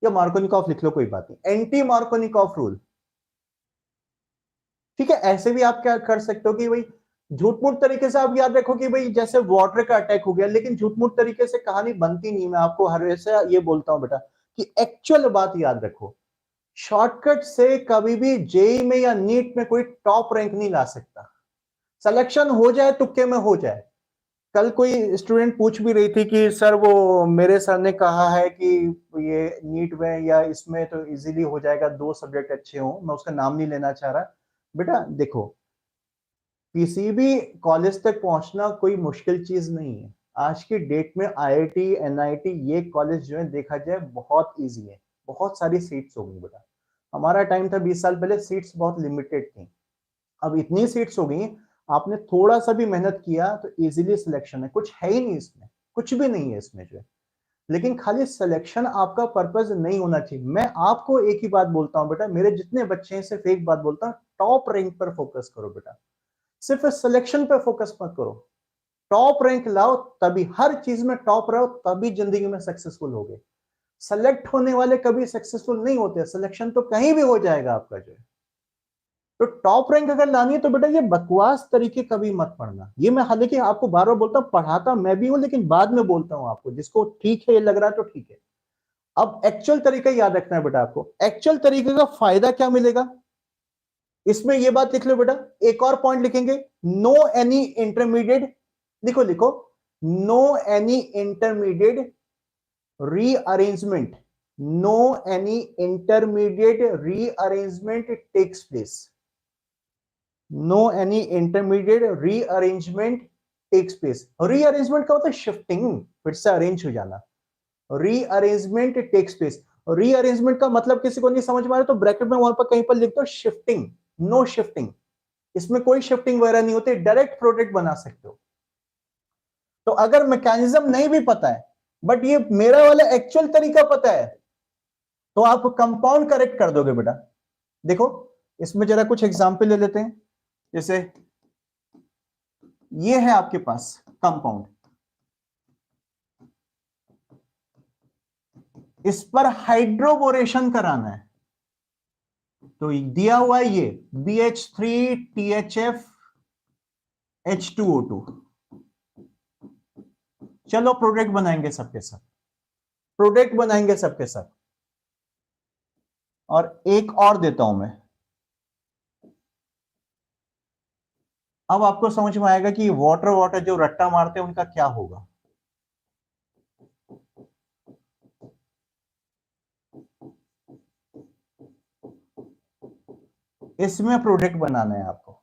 या Markovnikov लिख लो, कोई बात नहीं, एंटी मार्कोनिकॉफ रूल। ठीक है, ऐसे भी आप क्या कर सकते हो कि भाई झूठ मूठ तरीके से आप याद रखो कि भाई जैसे वाटर का अटैक हो गया, लेकिन झूठ मूठ तरीके से कहानी बनती नहीं। मैं आपको हर वैसे ये बोलता हूं बेटा कि एक्चुअल बात याद रखो, शॉर्टकट से कभी भी जेई में या नीट में कोई टॉप रैंक नहीं ला सकता। सिलेक्शन हो जाए तुक्के में हो जाए। कल कोई स्टूडेंट पूछ भी रही थी कि सर वो मेरे सर ने कहा है कि ये नीट में या इसमें तो इजीली हो जाएगा, 2 सब्जेक्ट अच्छे हों। मैं उसका नाम नहीं लेना चाह रहा। बेटा देखो, किसी भी कॉलेज तक पहुंचना कोई मुश्किल चीज नहीं है। आज की डेट में आईआईटी, एनआईटी, ये कॉलेज जो है देखा जाए बहुत इजी है। बहुत सारी सीट्स हो गई बेटा। हमारा टाइम था 20 साल पहले, सीट्स बहुत लिमिटेड थी। अब इतनी सीट्स हो गई, आपने थोड़ा सा भी मेहनत किया तो इजीली सिलेक्शन है। कुछ है ही नहीं इसमें, कुछ भी नहीं है इसमें जो है। लेकिन खाली सिलेक्शन आपका पर्पस नहीं होना चाहिए। मैं आपको एक ही बात बोलता हूं बेटा, मेरे जितने बच्चे हैं सिर्फ एक बात बोलता हूं, टॉप रैंक पर फोकस करो बेटा, सिर्फ सिलेक्शन पर फोकस मत करो। टॉप रैंक लाओ, तभी हर चीज में टॉप रहो, तभी जिंदगी में सक्सेसफुल होगे। सेलेक्ट होने वाले कभी सक्सेसफुल नहीं होते, सिलेक्शन तो कहीं भी हो जाएगा आपका जो है। तो टॉप रैंक अगर लानी है तो बेटा ये बकवास तरीके कभी मत पढ़ना। ये मैं हालांकि आपको बार बार बोलता हूं, पढ़ाता मैं भी हूं, लेकिन बाद में बोलता हूं आपको, जिसको ठीक है ये लग रहा है तो ठीक है। अब एक्चुअल तरीका याद रखना है बेटा आपको। एक्चुअल तरीके का फायदा क्या मिलेगा, इसमें ये बात लिख लो बेटा। एक और पॉइंट लिखेंगे, नो एनी इंटरमीडिएट, लिखो लिखो, no any intermediate rearrangement, no any intermediate rearrangement takes place. No any intermediate rearrangement takes place. Rearrangement का मतलब शिफ्टिंग, फिर से अरेंज हो जाना। Rearrangement takes place. रीअरेंजमेंट का मतलब किसी को नहीं समझ में आ रहा तो ब्रैकेट में वहां पर कहीं पर लिख दो शिफ्टिंग। नो शिफ्टिंग, इसमें कोई शिफ्टिंग वगैरह नहीं होती, डायरेक्ट प्रोडक्ट बना सकते हो। तो अगर मैकेनिज्म नहीं भी पता है, बट ये मेरा वाला एक्चुअल तरीका पता है, तो आप कंपाउंड करेक्ट कर दोगे बेटा। देखो इसमें जरा कुछ एग्जांपल ले लेते हैं। जैसे ये है आपके पास कंपाउंड, इस पर हाइड्रोबोरेशन कराना है, तो दिया हुआ है ये BH3THF H2O2। चलो प्रोडक्ट बनाएंगे सबके सब, प्रोडक्ट बनाएंगे सबके सब। और एक और देता हूं मैं, अब आपको समझ में आएगा कि वाटर वाटर जो रट्टा मारते हैं उनका क्या होगा। इसमें प्रोडक्ट बनाना है आपको,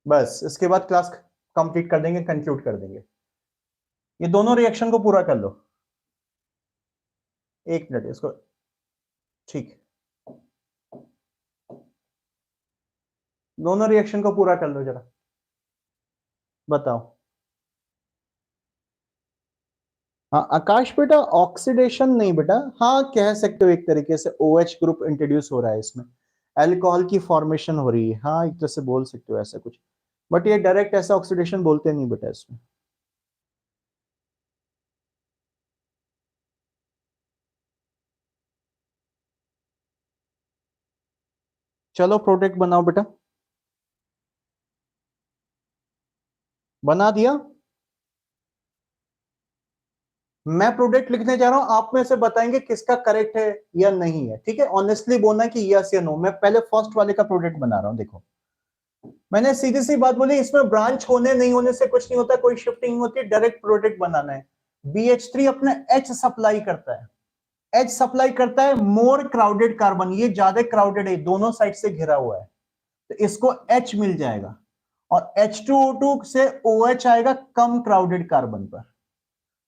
बस इसके बाद क्लास कंप्लीट कर देंगे, कंक्लूड कर देंगे। ये दोनों रिएक्शन को पूरा कर लो। एक मिनट इसको, ठीक, दोनों रिएक्शन को पूरा कर लो जरा, बताओ। हाँ आकाश बेटा, ऑक्सीडेशन नहीं बेटा, हाँ कह सकते हो एक तरीके से OH ग्रुप इंट्रोड्यूस हो रहा है इसमें, अल्कोहल की फॉर्मेशन हो रही है, हाँ एक तरह से बोल सकते हो ऐसा कुछ। बट ये डायरेक्ट ऐसा ऑक्सीडेशन बोलते नहीं बेटा इसमें। चलो प्रोडक्ट बनाओ बेटा, बना दिया। मैं प्रोडक्ट लिखने जा रहा हूं, आप में से बताएंगे किसका करेक्ट है या नहीं है। ठीक है, ऑनेस्टली बोलना कि यस या नो। मैं पहले फर्स्ट वाले का प्रोडक्ट बना रहा हूं। देखो मैंने सीधी सी बात बोली, इसमें ब्रांच होने नहीं होने से कुछ नहीं होता, कोई शिफ्टिंग नहीं होती, डायरेक्ट प्रोडक्ट बनाना है। BH3 अपने H सप्लाई करता है, H सप्लाई करता है मोर क्राउडेड कार्बन, ये ज्यादा क्राउडेड है, दोनों साइड से घिरा हुआ है, तो इसको H मिल जाएगा। और H2O2 से OH आएगा कम क्राउडेड कार्बन पर।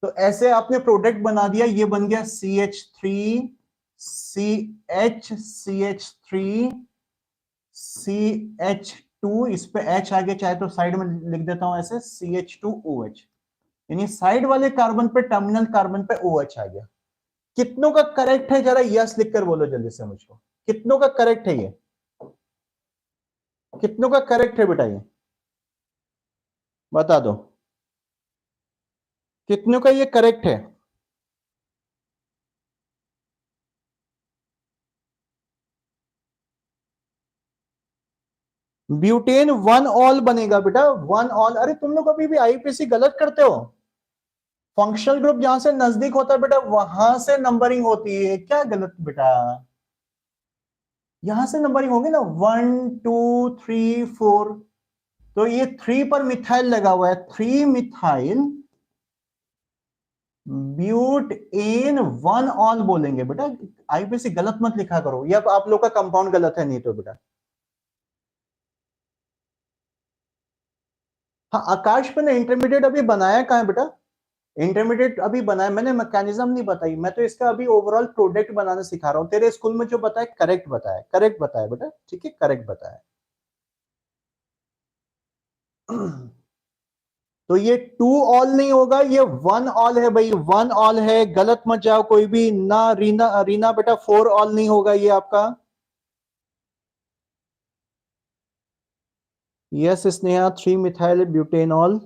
तो ऐसे आपने प्रोडक्ट बना दिया, ये बन गया CH3 CH3 CH2, इस पे H आगे चाहे तो साइड में लिख देता हूं ऐसे CH2OH, यानी साइड वाले कार्बन पे, टर्मिनल कार्बन पे OH आ गया। कितनों का करेक्ट है, जरा यस लिखकर बोलो जल्दी से मुझको, कितनों का करेक्ट है ये, कितनों का करेक्ट है बेटा ये बता दो, कितनों का ये करेक्ट है? ब्यूटेन वन ऑल बनेगा बेटा, वन ऑल। अरे तुम लोग अभी भी आईपीसी गलत करते हो। फंक्शनल ग्रुप जहां से नजदीक होता है बेटा वहां से नंबरिंग होती है, क्या गलत बेटा? यहां से नंबरिंग होगी ना, 1 2 3 4, तो ये 3 पर मिथाइल लगा हुआ है, 3 methyl butan one ol बोलेंगे बेटा। आईपीसी गलत मत लिखा करो, या आप लोग का कंपाउंड गलत है नहीं तो बेटा। हाँ आकाश मैंने इंटरमीडिएट अभी बनाया कहाँ है बेटा? इंटरमीडिएट अभी बनाया मैंने, मैकेनिज्म नहीं बताई, मैं तो इसका अभी ओवरऑल प्रोडक्ट बनाना सिखा रहा हूँ। तेरे स्कूल में जो बताया करेक्ट बताया, करेक्ट बताया बेटा, ठीक है करेक्ट बताया। तो ये 2 ऑल नहीं होगा, ये 1 ऑल है भाई, 1 ऑल है, गलत मत जाओ कोई भी ना। रीना रीना बेटा 4 ऑल नहीं होगा ये आपका। Yes Sneha 3 methyl butanol.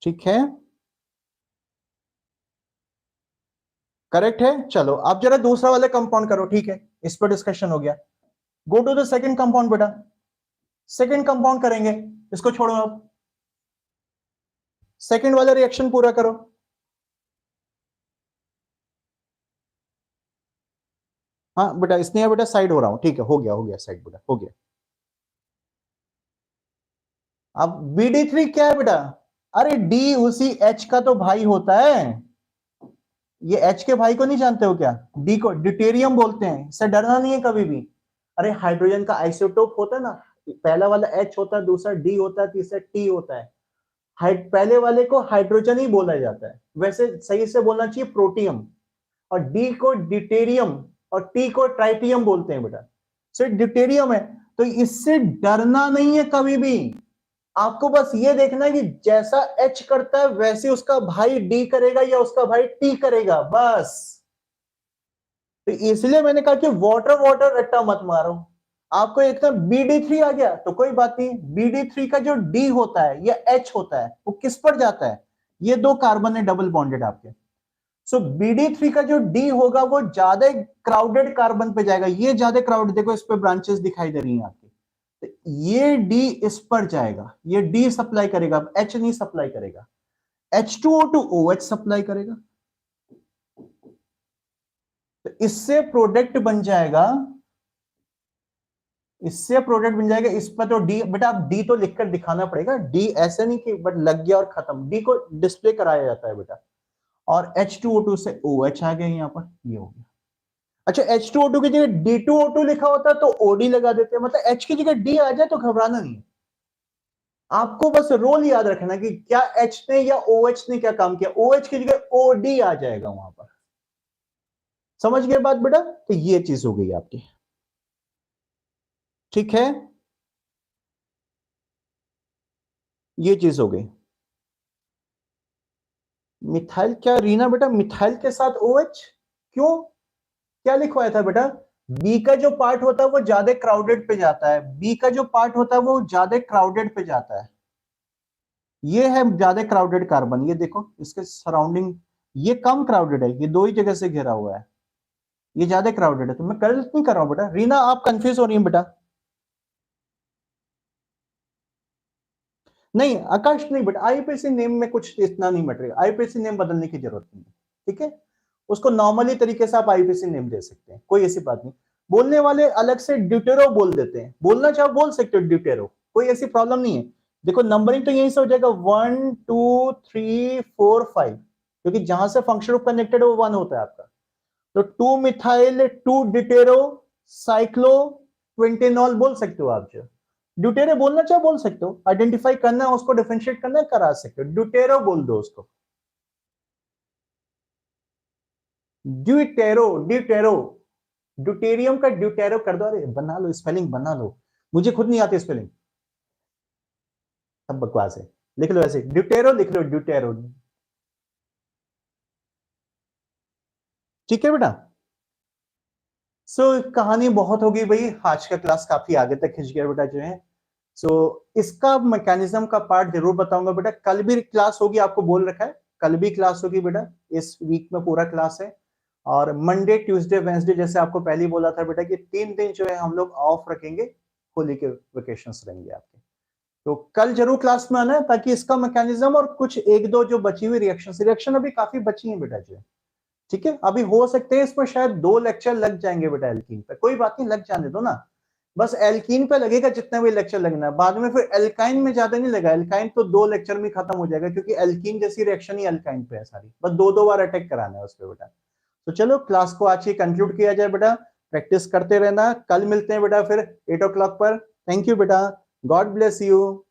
ठीक है करेक्ट है। चलो आप जरा दूसरा वाला कंपाउंड करो, ठीक है इस पर डिस्कशन हो गया। Go to the second compound बेटा, सेकंड कंपाउंड करेंगे, इसको छोड़ो आप, सेकंड वाला रिएक्शन पूरा करो। हाँ बेटा इसने बेटा साइड हो रहा हूं, ठीक है हो गया साइड बेटा हो गया। अब BD3 क्या है बेटा? अरे डी उसी H का तो भाई होता है, ये H के भाई को नहीं जानते हो क्या? डी को ड्यूटेरियम बोलते हैं, इससे डरना नहीं है कभी भी। अरे हाइड्रोजन का आइसोटोप होता है ना, पहला वाला H होता है, दूसरा D होता है, तीसरा T होता है। पहले वाले को हाइड्रोजन ही बोला जाता है, वैसे सही से बोलना चाहिए प्रोटियम, और डी को ड्यूटेरियम और टी को ट्राइटियम बोलते हैं बेटा। सो ड्यूटेरियम है, तो इससे डरना नहीं है कभी भी। आपको बस ये देखना है कि जैसा एच करता है वैसे उसका भाई डी करेगा या उसका भाई टी करेगा, बस। तो इसलिए मैंने कहा कि वाटर वाटर रट्टा मत मारो। आपको एक तो BD3 आ गया तो कोई बात नहीं, BD3 का जो डी होता है या एच होता है वो किस पर जाता है? ये दो कार्बन है डबल बॉन्डेड आपके। सो BD3 का जो डी होगा वो ज्यादा क्राउडेड कार्बन पे जाएगा, ये ज्यादा क्राउड, देखो इस पे ब्रांचेस दिखाई दे रही हैं आपकी, तो ये डी इस पर जाएगा, ये डी सप्लाई करेगा, एच नहीं सप्लाई करेगा, H2O2 OH सप्लाई करेगा। तो इससे प्रोडक्ट बन जाएगा, इससे प्रोडक्ट बन जाएगा। इस पर तो डी बेटा आप डी तो लिखकर दिखाना पड़ेगा, डी ऐसे नहीं कि बट लग गया और खत्म, डी को डिस्प्ले कराया जाता है बेटा। और H2O2 से OH आ गया यहाँ पर, ये हो गया। अच्छा H2O2 की जगह D2O2 लिखा होता है तो OD लगा देते हैं, मतलब H की जगह D आ जाए तो घबराना नहीं। आपको बस रोल याद रखना कि क्या H ने या OH ने क्या काम किया, OH की जगह OD आ जाएगा वहां पर। समझ गए बात बेटा? तो ये चीज हो गई आपकी, ठीक है ये चीज हो गई। मिथाइल क्या रीना बेटा, मिथाइल के साथ OH क्यों, क्या लिखवाया था बेटा? बी का जो पार्ट होता है वो ज्यादा क्राउडेड पे जाता है, बी का जो पार्ट होता है वो ज्यादा क्राउडेड पे जाता है। ये है ज्यादा क्राउडेड कार्बन, ये देखो इसके सराउंडिंग, ये कम क्राउडेड है, ये दो ही जगह से घिरा हुआ है, ये ज्यादा क्राउडेड है। तो मैं गलत नहीं कर रहा हूं बेटा, रीना आप कंफ्यूज हो रही हैं बेटा। नहीं आकाश नहीं बेटा, आईपीसी नेम में कुछ इतना नहीं मटेगा, आईपीसी नेम बदलने की जरूरत नहीं है, ठीक है। उसको नॉर्मली तरीके से आप आईपीसी नेम दे सकते हैं, कोई ऐसी बात नहीं। बोलने वाले अलग से ड्यूटेरो बोल देते हैं, बोलना चाहो बोल सकते हो ड्यूटेरो, कोई ऐसी प्रॉब्लम नहीं है। देखो नंबरिंग तो यहीं से हो जाएगा 1 2 3 4 5, क्योंकि जहां से फंक्शन ग्रुप कनेक्टेड है वो 1 होता है आपका। तो 2 मिथाइल 2 ड्यूटेरो साइक्लो क्विंटेनॉल बोल सकते हो आप जो। ड्यूटेरो बोलना चाहे बोल सकते हो, आइडेंटिफाई करना है उसको, डिफरेंशिएट करना है करा सकते हो, ड्यूटेरो बोल दो उसको, ड्यूटेरो, ड्यूटेरो, ड्यूटेरियम का ड्यूटेरो कर दो, अरे बना लो, स्पेलिंग बना लो, मुझे खुद नहीं आती स्पेलिंग, सब बकवास है, लिख लो ऐसे, ड्यूटेरो लिख लो, ड्यूटेरो, ठीक है बेटा। कहानी बहुत होगी भाई, आज का क्लास काफी आगे तक खिंच गया बेटा जो है। इसका मैकेनिज्म का पार्ट जरूर बताऊंगा बेटा, कल भी क्लास होगी, आपको बोल रखा है कल भी क्लास होगी बेटा, इस वीक में पूरा क्लास है। और मंडे ट्यूसडे वेंसडे जैसे आपको पहले ही बोला था बेटा कि 3 दिन जो है हम लोग ऑफ रखेंगे, होली के वेकेशंस रहेंगे आपके। तो कल जरूर क्लास में आना है, ताकि इसका मैकेनिज्म और कुछ एक दो जो बची हुई रिएक्शन अभी काफी बची है बेटा जो है, ठीक है। अभी हो सकते हैं इसमें शायद 2 लेक्चर लग जाएंगे बेटा एल्कीन पे, कोई बात नहीं, लग जाने दो ना, बस एल्कीन पे लगेगा जितना भी लेक्चर लगना है, बाद में फिर एल्काइन में ज्यादा नहीं लगा, एल्काइन तो 2 लेक्चर में खत्म हो जाएगा, क्योंकि एल्कीन जैसी रिएक्शन ही एल्काइन पे है सारी, बस 2-2 बार अटैक कराना है उस पर बेटा। तो चलो क्लास को आज ही कंक्लूड किया जाए बेटा, प्रैक्टिस करते रहना, कल मिलते हैं बेटा फिर 8 o'clock पर। थैंक यू बेटा, गॉड ब्लेस यू।